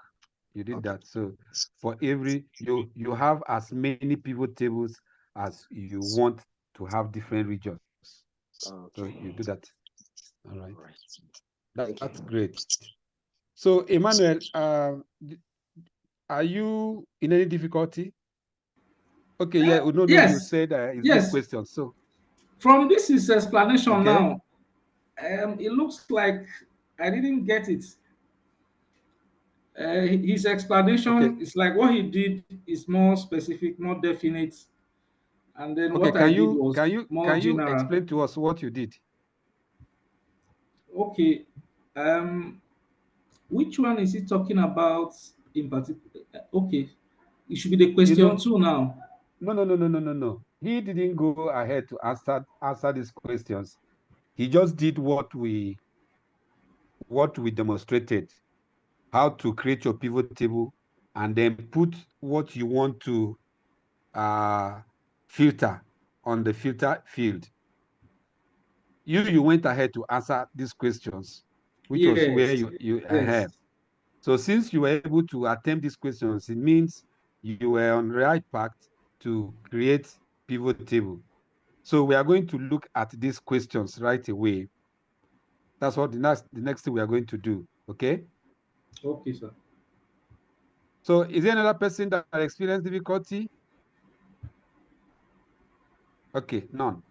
You did that. So for every you have as many pivot tables as you want to have different regions. So you do that. All right. That's great. So Emmanuel, are you in any difficulty? Okay, yeah, no, you Yes, said it's good yes. question. So From this is explanation okay. now, it looks like I didn't get it. His explanation is like what he did is more specific, more definite, and then Okay, what I did was more can you general. explain to us what you did? Okay, which one is he talking about in particular? Okay, it should be the question two now. No. He didn't go ahead to answer these questions. He just did what we demonstrated, how to create your pivot table and then put what you want to filter on the filter field. You went ahead to answer these questions, which was where Yes, you yes, had. So since you were able to attempt these questions, it means you were on the right path to create pivot table. So we are going to look at these questions right away. That's what the next thing we are going to do. Okay. Okay, sir. So is there another person that experienced difficulty? Okay, none.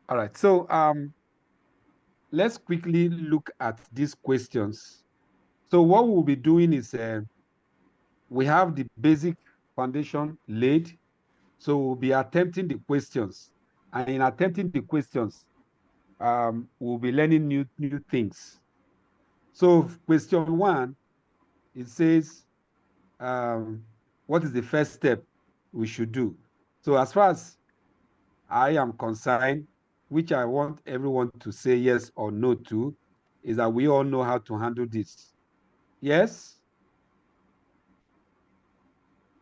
All right. So let's quickly look at these questions. So what we'll be doing is we have the basic foundation laid. So we'll be attempting the questions. And in attempting the questions, we'll be learning new things. So question 1, it says, what is the first step we should do? So as far as I am concerned, which I want everyone to say yes or no to, is that we all know how to handle this. Yes?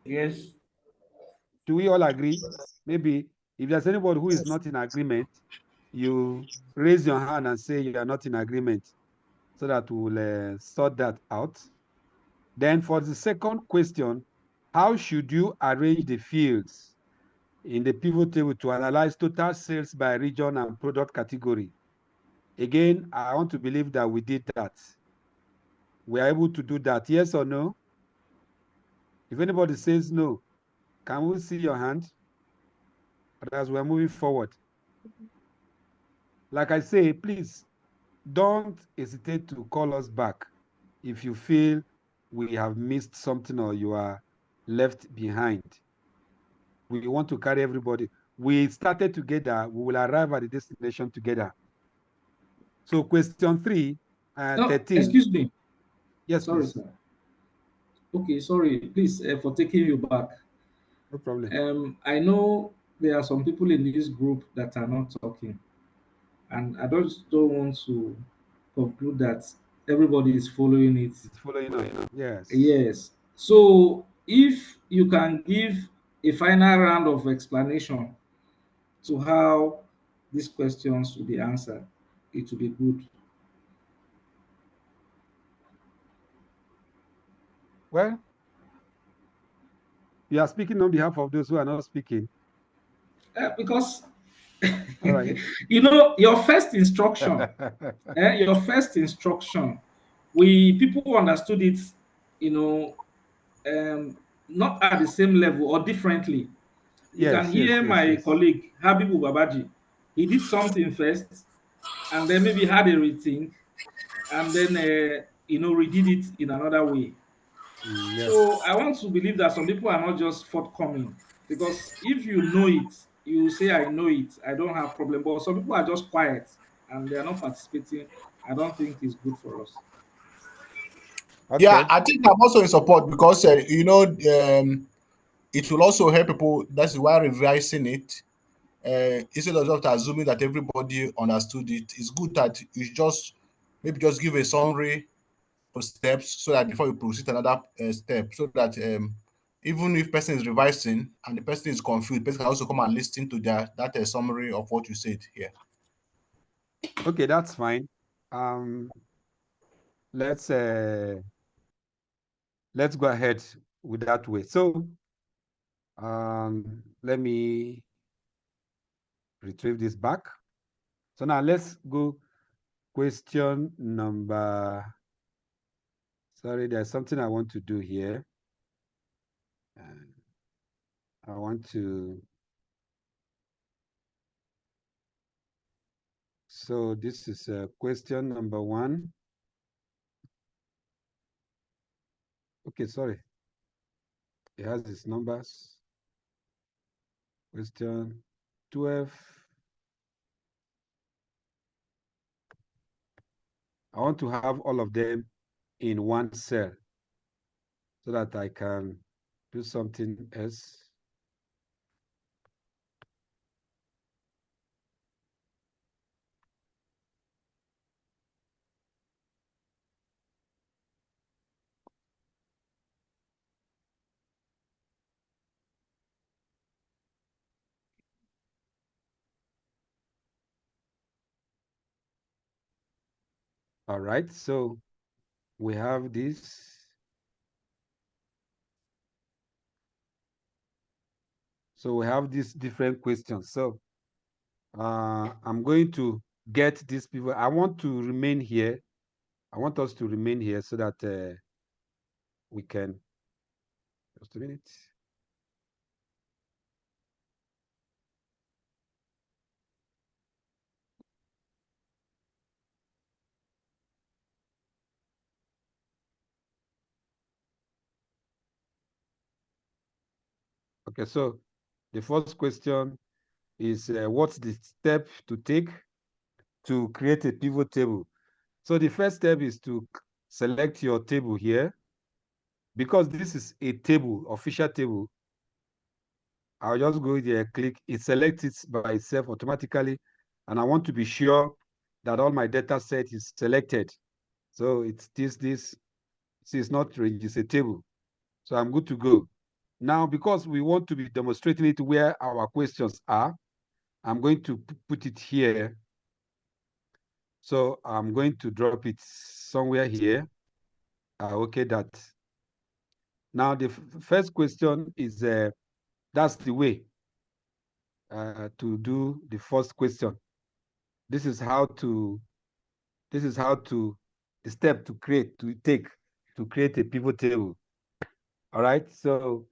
Yes. Do we all agree? Maybe if there's anybody who is not in agreement, you raise your hand and say you are not in agreement so that we'll sort that out. Then for the second question, how should you arrange the fields in the pivot table to analyze total sales by region and product category? Again, I want to believe that we did that. We are able to do that, yes or no? If anybody says no, can we see your hand? As we're moving forward. Like I say, please don't hesitate to call us back if you feel we have missed something or you are left behind. We want to carry everybody. We started together, we will arrive at the destination together. So question 3, No, 13. excuse me. Yes, Sorry, please. sir. Okay, sorry. Please, for taking you back. No problem. I know there are some people in this group that are not talking, and I just don't want to conclude that everybody is following it. It's following up. Yes. Yes. So if you can give a final round of explanation to how these questions will be answered, it will be good. Well, you are speaking on behalf of those who are not speaking. Because All right. you know your first instruction, we people understood it, you know, not at the same level or differently. You can hear my Yes. colleague Habibu Babaji. He did something first, and then maybe had a rethink, and then redid it in another way. Yes. So I want to believe that some people are not just forthcoming, because if you know it, you say I know it, I don't have problem. But some people are just quiet and they are not participating. I don't think it's good for us. Okay. Yeah, I think I'm also in support because it will also help people. That's why revising it instead of just assuming that everybody understood it. It's good that you maybe just give a summary of steps so that before you proceed to another step, so that even if person is revising and the person is confused, person can also come and listen to that summary of what you said here. Okay, that's fine. Let's go ahead with that way. So let me retrieve this back. So now let's go question number. Sorry, there's something I want to do here. I want to. So this is question number 1. Okay, sorry. It has its numbers. Question 12. I want to have all of them in one cell so that I can do something else. All right, so we have this. So we have these different questions. So I'm going to get these people. I want to remain here. I want us to remain here so that we can, just a minute. Okay, so the first question is what's the step to take to create a pivot table? So the first step is to select your table here. Because this is a table, official table, I'll just go there, click, it selects it by itself automatically. And I want to be sure that all my data set is selected. So it's this is not range, it's a table. So I'm good to go. Now, because we want to be demonstrating it where our questions are, I'm going to put it here. So I'm going to drop it somewhere here. Okay, that. Now, the first question is, that's the way to do the first question. This is how to, the step to take to create a pivot table. All right, so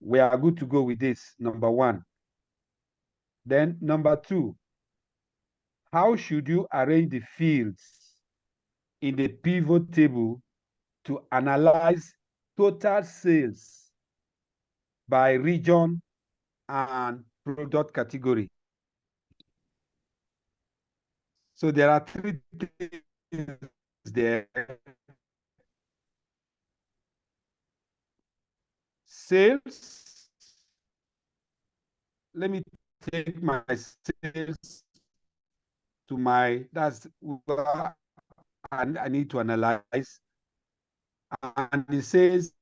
we are good to go with this, number one. Then number two, how should you arrange the fields in the pivot table to analyze total sales by region and product category? So there are three things there. Sales, let me take my sales to my, that's what I need to analyze. And it says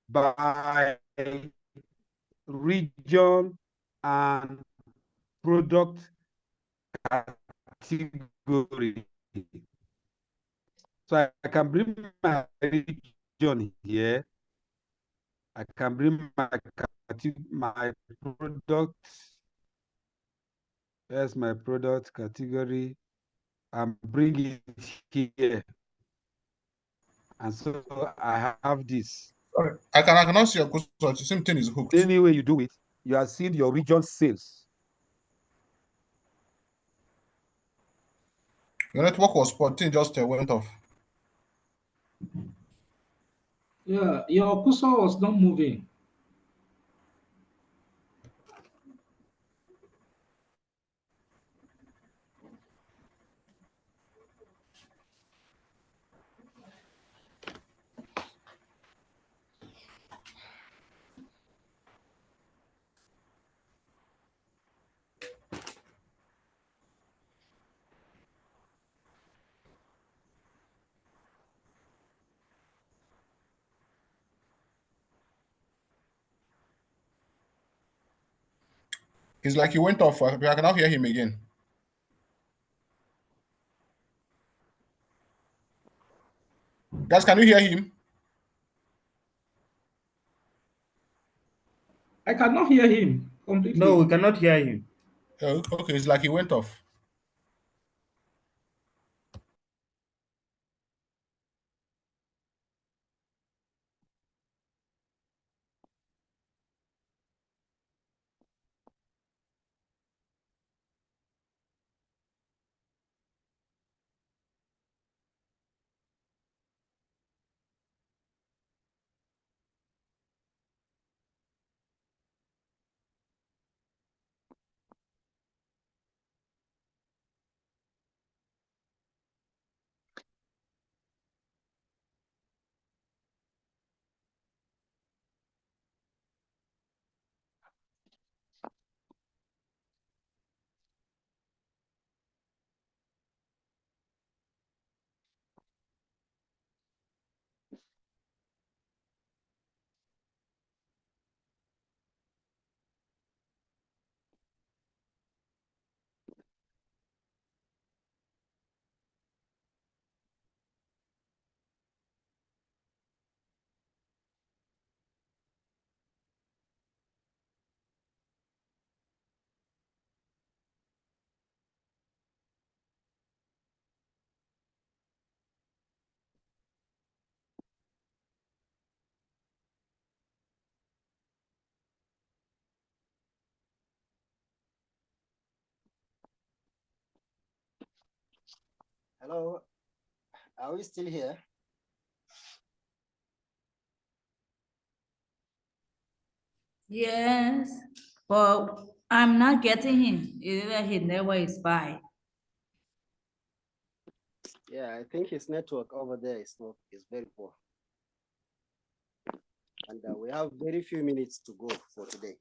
by region and product category. So I can bring my region here. I can bring my product. There's my product category. And bring it here. And so I have this. Sorry, I cannot see your question. The same thing is hooked. Any way you do it, you are seeing your region sales. Your network was spotting, just went off. Yeah, your cursor was not moving. It's like he went off. I cannot hear him again. Guys, can you hear him? I cannot hear him completely. No, we cannot hear him. Okay, it's like he went off. Hello, are we still here? Yes, but I'm not getting him. Either he never is by. Yeah, I think his network over there is very poor. And we have very few minutes to go for today.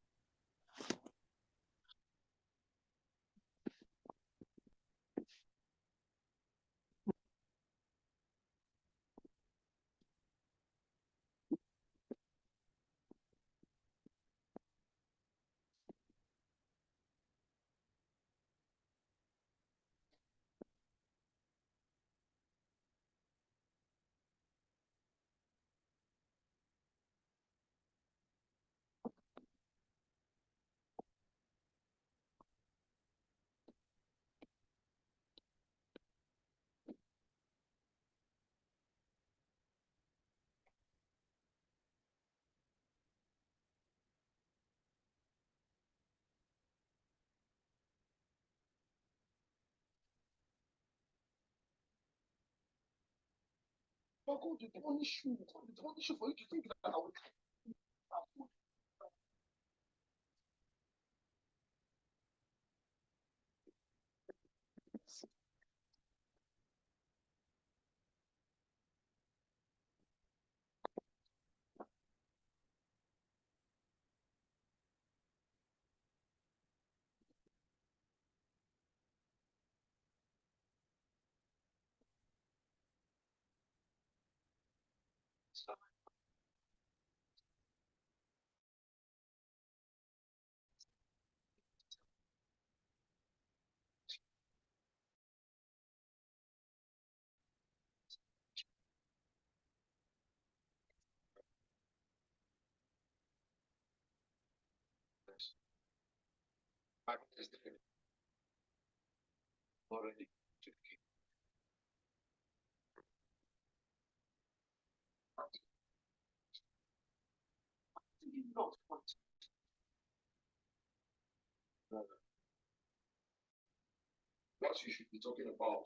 What you should be talking about.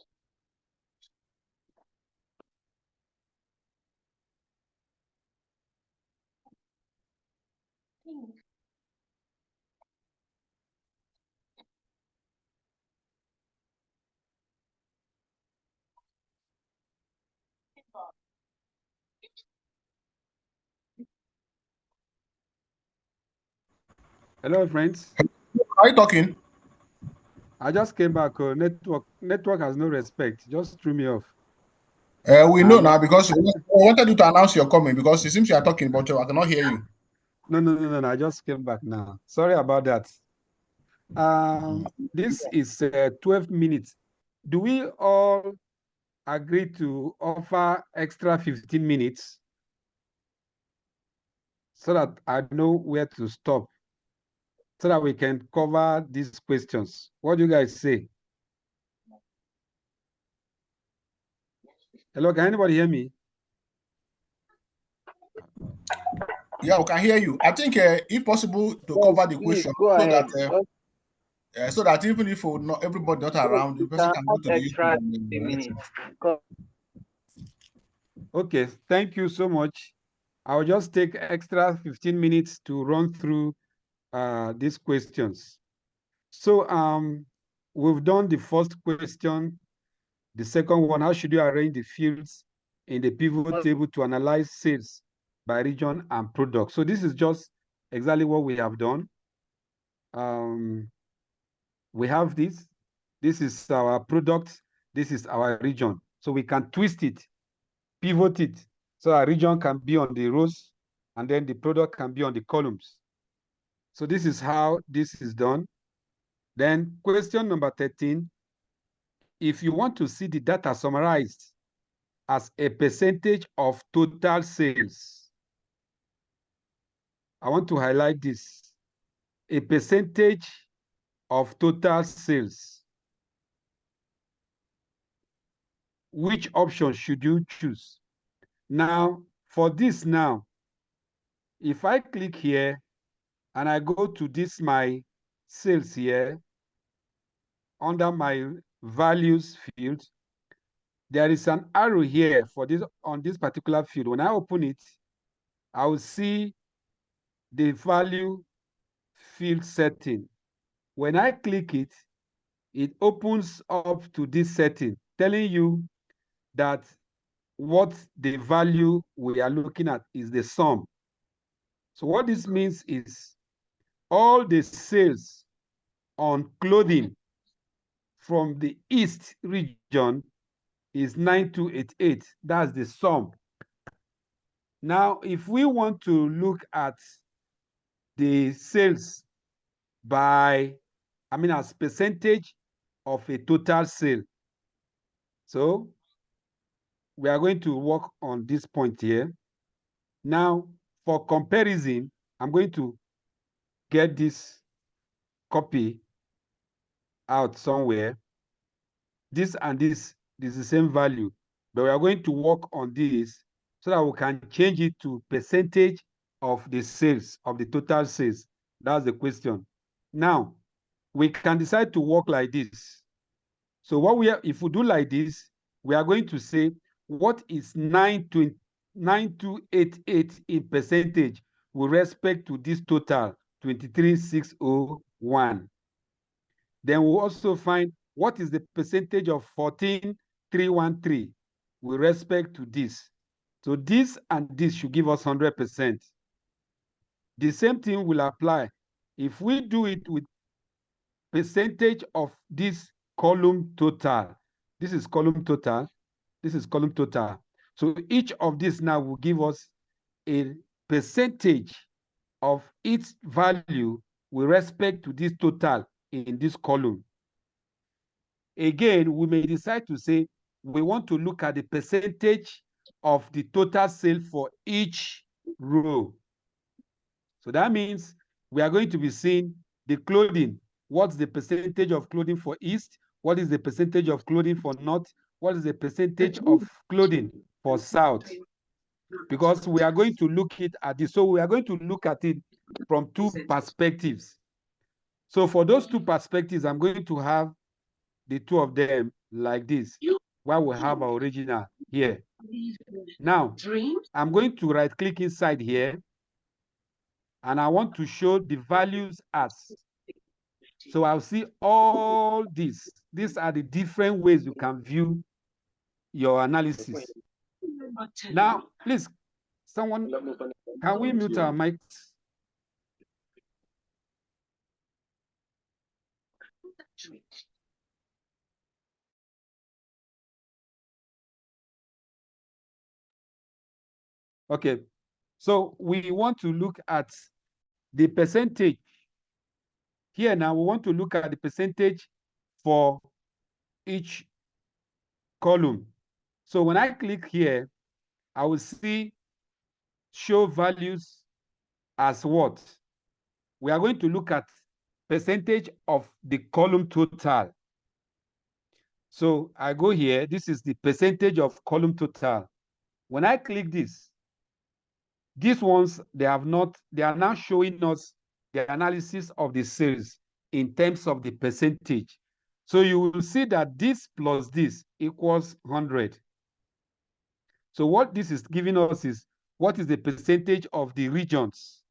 Hello, friends. Are you talking? I just came back. Network has no respect. Just threw me off. We know now because we wanted you to announce your coming because it seems you are talking, but I cannot hear you. No. I just came back now. Sorry about that. This is 12 minutes. Do we all agree to offer extra 15 minutes so that I know where to stop so that we can cover these questions? What do you guys say? Hello, can anybody hear me? Yeah, we can hear you. I think if possible to Yes, cover the please question go ahead. so that even if not everybody not around, the You person can can go have to the extra YouTube. 15 minutes. Okay, thank you so much. I'll just take extra 15 minutes to run through these questions. So we've done the first question. The second one, how should you arrange the fields in the pivot table to analyze sales by region and product? So this is just exactly what we have done. We have this. This is our product. This is our region. So we can twist it, pivot it. So our region can be on the rows and then the product can be on the columns. So this is how this is done. Then question number 13, if you want to see the data summarized as a percentage of total sales, I want to highlight this, a percentage of total sales. Which option should you choose? Now, for this now, if I click here and I go to this, my sales here, under my values field, there is an arrow here for this on this particular field. When I open it, I will see the value field setting. When I click it, it opens up to this setting, telling you that what the value we are looking at is the sum. So what this means is all the sales on clothing from the East region is 9288. That's the sum. Now, if we want to look at the sales by, as percentage of a total sale. So we are going to work on this point here. Now, for comparison, I'm going to get this copy out somewhere. This and this is the same value, but we are going to work on this so that we can change it to percentage of the sales, of the total sales. That's the question. Now, we can decide to work like this. So what we are, if we do like this, we are going to say, what is 9288 in percentage with respect to this total 23601. Then we'll also find what is the percentage of 14313 with respect to this. So this and this should give us 100%. The same thing will apply if we do it with percentage of this column total. This is column total. This is column total. So each of these now will give us a percentage of its value with respect to this total in this column. Again, we may decide to say we want to look at the percentage of the total sale for each row. So that means we are going to be seeing the clothing. What's the percentage of clothing for East? What is the percentage of clothing for North? What is the percentage of clothing for South? Because we are going to look at this. So we are going to look at it from two perspectives. So for those two perspectives, I'm going to have the two of them like this, while we have our original here. Now, I'm going to right click inside here, and I want to show the values as. So I'll see all these. These are the different ways you can view your analysis. Now, please, someone, can we mute our mics? Okay, so we want to look at the percentage. Here now, we want to look at the percentage for each column. So when I click here, I will see show values as what? We are going to look at percentage of the column total. So I go here, this is the percentage of column total. When I click this, these ones, they are now showing us the analysis of the sales in terms of the percentage. So you will see that this plus this equals 100. So what this is giving us is, what is the percentage of the regions?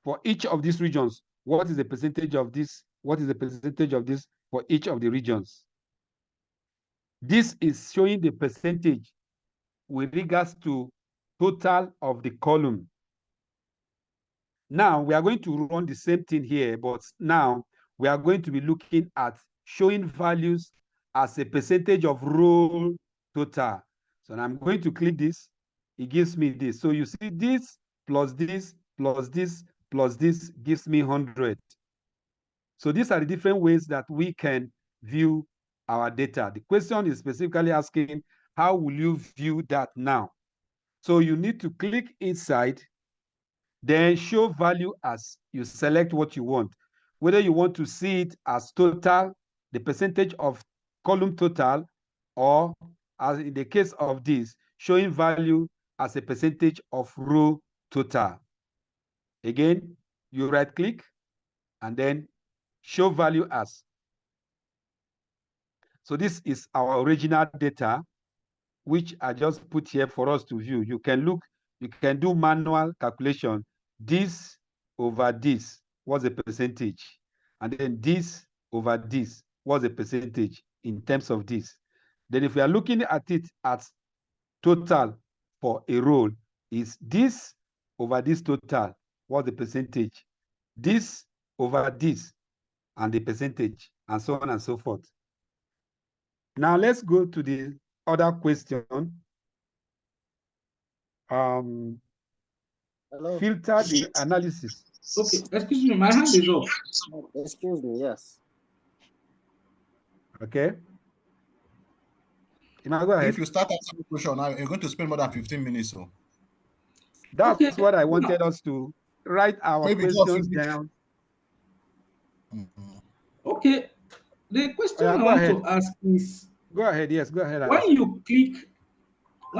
For each of these regions, what is the percentage of this? What is the percentage of this for each of the regions? This is showing the percentage with regards to total of the column. Now we are going to run the same thing here, but now we are going to be looking at showing values as a percentage of row total. So I'm going to click this. It gives me this. So you see this plus this plus this plus this gives me 100. So these are the different ways that we can view our data. The question is specifically asking, how will you view that now? So you need to click inside, then show value as. You select what you want, whether you want to see it as total, the percentage of column total, or as in the case of this, showing value as a percentage of row total. Again, you right click and then show value as. So this is our original data, which I just put here for us to view. You can do manual calculation. This over this was a percentage. And then this over this was a percentage in terms of this. Then if we are looking at it as total for a role, is this over this total was the percentage. This over this and the percentage, and so on and so forth. Now let's go to the other question. Hello. Filter the analysis. Okay, excuse me, my hand is up. Excuse me, yes. Okay. You might go ahead. If you start asking the question now, you're going to spend more than 15 minutes. So that's okay, what I wanted us to write our maybe questions down. Okay, the question I Go want ahead. to ask is, Go ahead. Yes, go ahead. when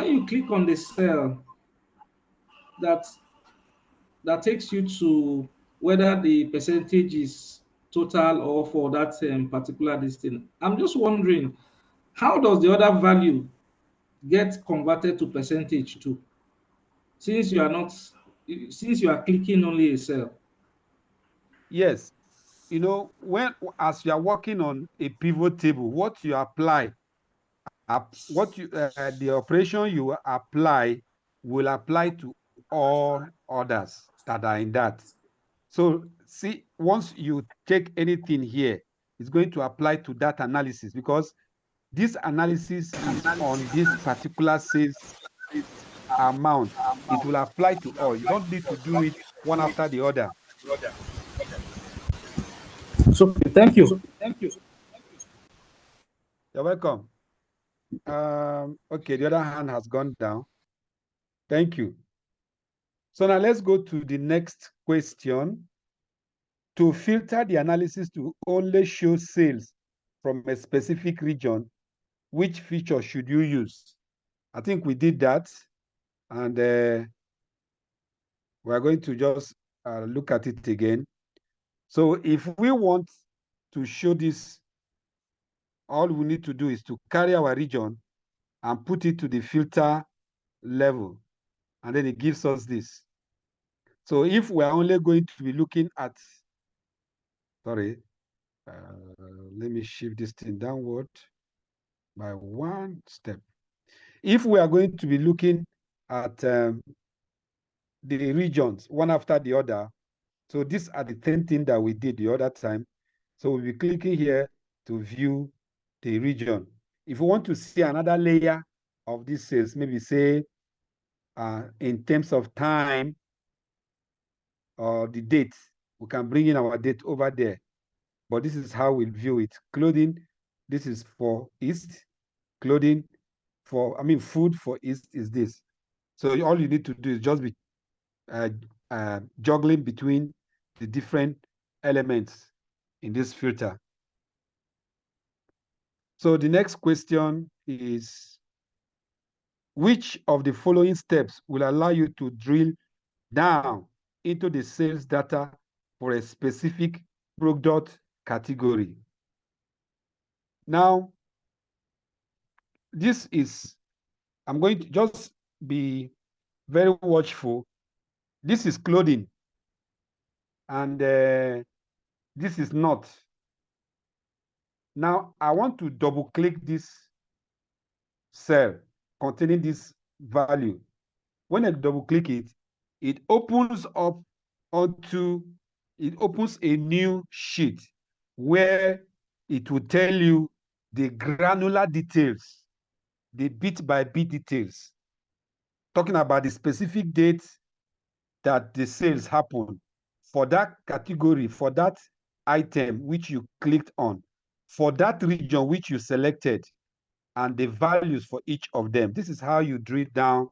you click on the cell that takes you to whether the percentage is total or for that particular listing, I'm just wondering, how does the other value get converted to percentage too, since you are clicking only a cell? Yes. You know, as you are working on a pivot table, what you apply, the operation you apply will apply to all others that are in that. So see, once you take anything here, it's going to apply to that analysis, because this analysis is on this particular sales amount. It will apply to all. You don't need to do it one after the other. So thank you. You're welcome. Okay, the other hand has gone down. Thank you. So now let's go to the next question. To filter the analysis to only show sales from a specific region, which feature should you use? I think we did that, and we're going to just look at it again. So if we want to show this, all we need to do is to carry our region and put it to the filter level, and then it gives us this. So if we're only going to be looking at, sorry, let me shift this thing downward by one step. If we are going to be looking at the regions one after the other, so these are the 10 things that we did the other time. So we'll be clicking here to view the region. If we want to see another layer of this sales, maybe say in terms of time or the date, we can bring in our date over there. But this is how we'll view it. Clothing, this is for East. Clothing for, food for East is this. So all you need to do is just be juggling between the different elements in this filter. So the next question is, which of the following steps will allow you to drill down into the sales data for a specific product category? Now, this is, I'm going to just be very watchful. This is clothing, and this is not. Now, I want to double click this cell containing this value. When I double click it, it opens a new sheet where it will tell you the granular details, the bit by bit details, talking about the specific dates that the sales happen for that category, for that item which you clicked on, for that region which you selected, and the values for each of them. This is how you drill down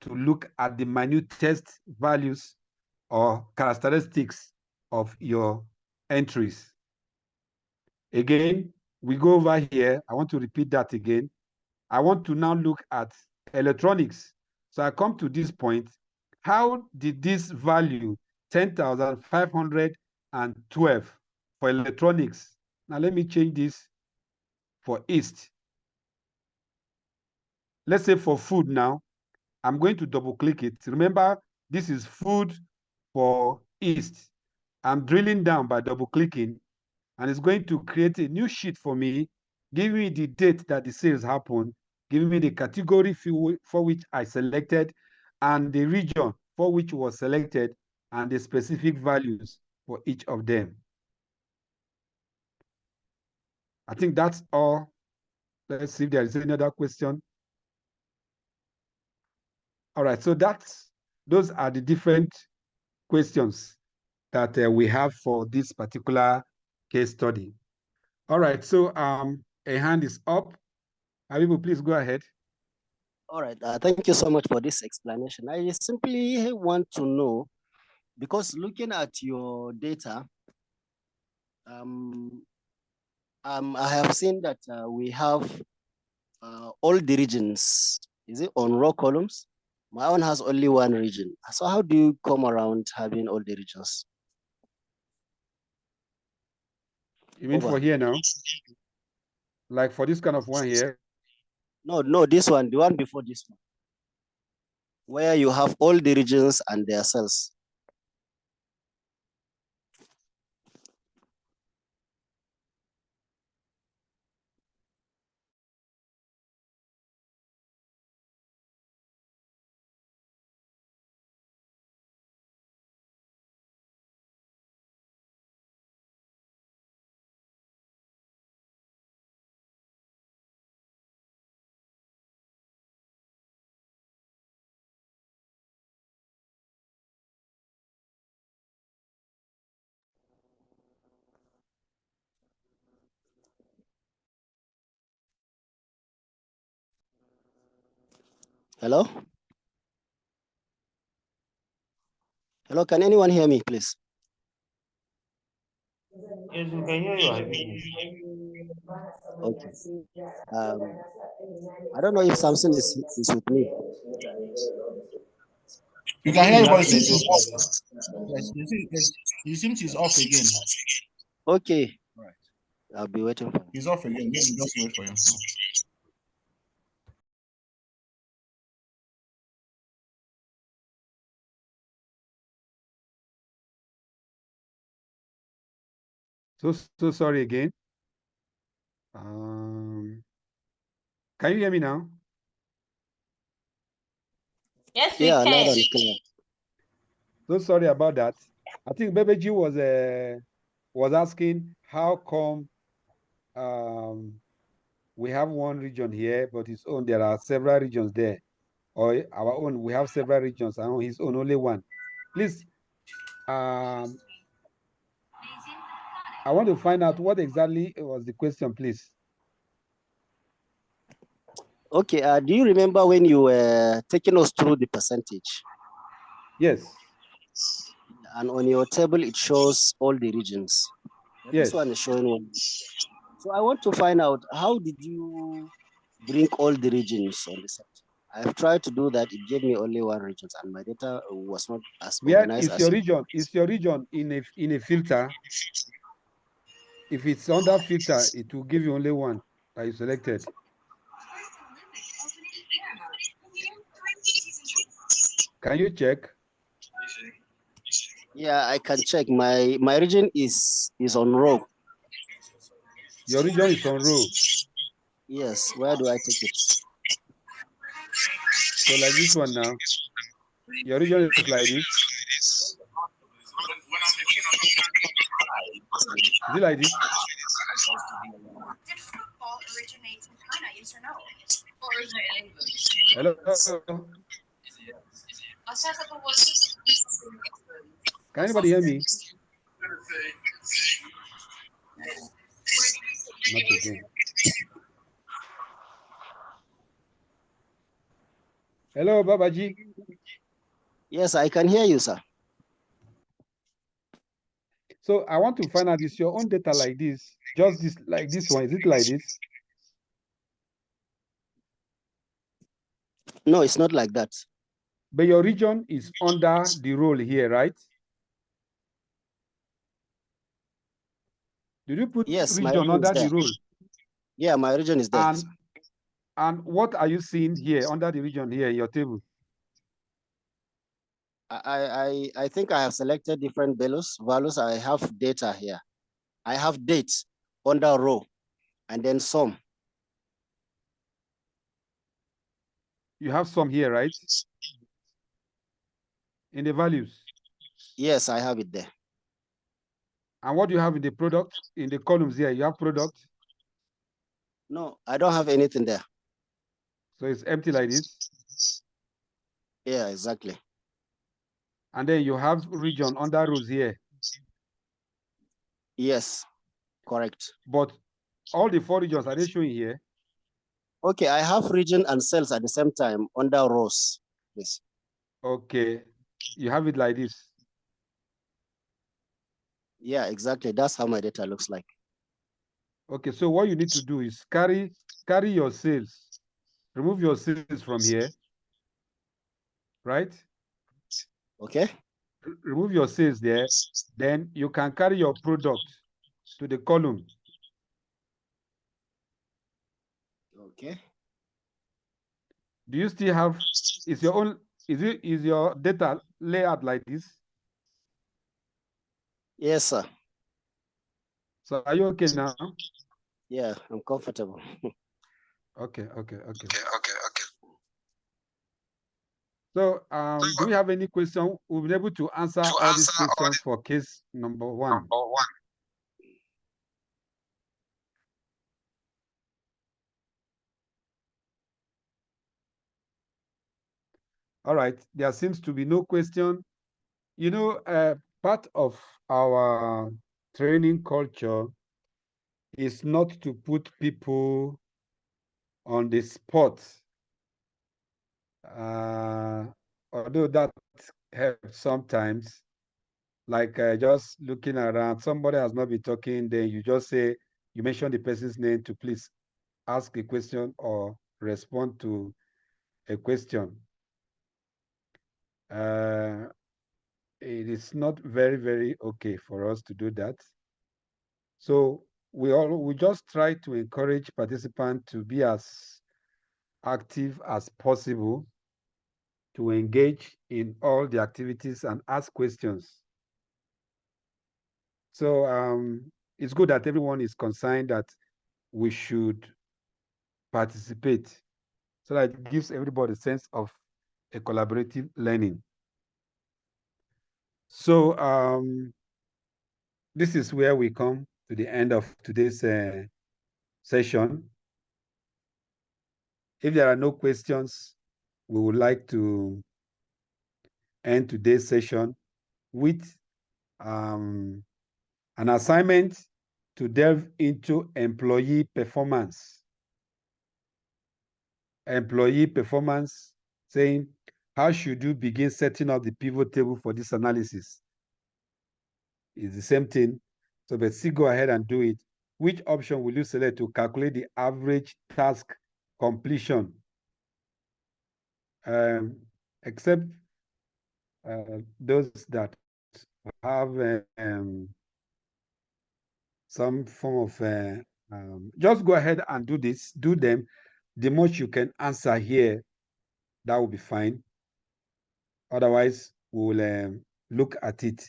to look at the minutest values or characteristics of your entries. Again, we go over here. I want to repeat that again. I want to now look at electronics. So I come to this point. How did this value, 10,512 for electronics? Now let me change this for East. Let's say for food now, I'm going to double click it. Remember, this is food for East. I'm drilling down by double clicking, and it's going to create a new sheet for me, giving me the date that the sales happened, giving me the category for which I selected, and the region for which was selected, and the specific values for each of them. I think that's all. Let's see if there is another question. All right, so those are the different questions that we have for this particular case study. All right, so a hand is up. Abibu, please go ahead. All right, thank you so much for this explanation. I simply want to know, because looking at your data, I have seen that we have all the regions. Is it on row columns? My own has only one region. So how do you come around having all the regions? You mean for here now? Like for this kind of one here? No, this one, the one before this one, where you have all the regions and their cells. Hello? Hello, can anyone hear me, please? Yes, we can hear you, Habibu. Okay. I don't know if Samson is with me. You can hear Maybe you, he but has it seems network it's off. problem. Yes, it seems it's off again. Okay. All right. I'll be waiting for him. He's off again. Maybe just wait for him. So sorry again. Can you hear me now? Yes, Yeah, we loud can. and clear. So sorry about that. I think Bebeji was asking how come we have one region here, but his own there are several regions there, or our own we have several regions and his own only one. Please, I want to find out what exactly was the question, please. Okay. Do you remember when you were taking us through the percentage? Yes. And on your table, it shows all the regions. Yes. This one is showing one. So I want to find out, how did you bring all the regions on the set? I've tried to do that. It gave me only one region, and my data was not as Where organized is as your you. region? Is your region in a filter? If it's under filter, it will give you only one that you selected. Can you check? Yeah, I can check. My region is on row. Your region is on row. Yes. Where do I take it? So like this one now. Your region is like this. Is it like this? Did football originate in China, yes or no? Or is it in English? Hello? Can anybody hear me? Not again. Hello, Babaji. Yes, I can hear you, sir. So I want to find out, is your own data like this? Just this, like this one, is it like this? No, it's not like that. But your region is under the role here, right? Did you put region under the role? Yeah, my region is there. And what are you seeing here under the region here in your table? I think I have selected different values. I have data here. I have dates under row and then some. You have some here, right? In the values. Yes, I have it there. And what do you have in the product? In the columns here, you have product? No, I don't have anything there. So it's empty like this? Yeah, exactly. And then you have region under rows here. Yes, correct. But all the 4 regions, are they showing here? Okay, I have region and cells at the same time under rows. Yes. Okay, you have it like this. Yeah, exactly. That's how my data looks like. Okay, so what you need to do is carry your sales. Remove your sales from here, right? Okay. Remove your sales there. Then you can carry your product to the column. Okay. Do you still have, is your data layout like this? Yes, sir. So are you okay now? Yeah, I'm comfortable. Okay. So do we have any question? We've been able to answer all these questions for case number 1. All right, there seems to be no question. You know, part of our training culture is not to put people on the spot. Although that helps sometimes, like just looking around, somebody has not been talking, then you just say, you mention the person's name to please ask a question or respond to a question. It is not very, very okay for us to do that. So we just try to encourage participants to be as active as possible, to engage in all the activities and ask questions. So it's good that everyone is concerned that we should participate, so that it gives everybody a sense of a collaborative learning. So this is where we come to the end of today's session. If there are no questions, we would like to end today's session with an assignment to delve into employee performance. Employee performance, saying, how should you begin setting up the pivot table for this analysis? It's the same thing. So, but still go ahead and do it. Which option will you select to calculate the average task completion? Except those that have some form of, just go ahead and do this, do them. The much you can answer here, that will be fine. Otherwise, we will look at it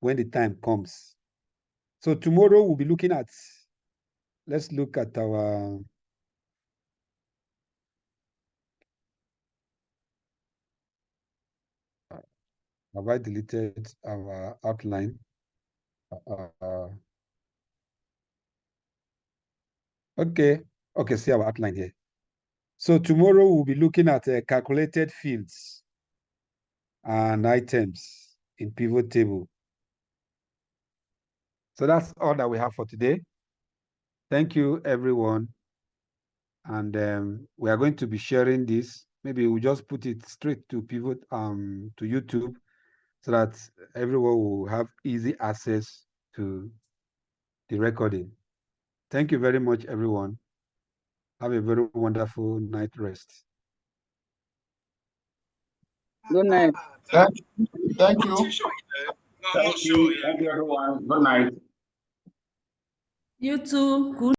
when the time comes. So tomorrow we'll be looking at, let's look at our have I deleted our outline? Okay, see our outline here. So tomorrow we'll be looking at calculated fields and items in pivot table. So that's all that we have for today. Thank you, everyone. And we are going to be sharing this. Maybe we'll just put it straight to Pivot to YouTube, so that everyone will have easy access to the recording. Thank you very much, everyone. Have a very wonderful night rest. Good night. Thank you. Thank you, everyone. Good night. You too. Good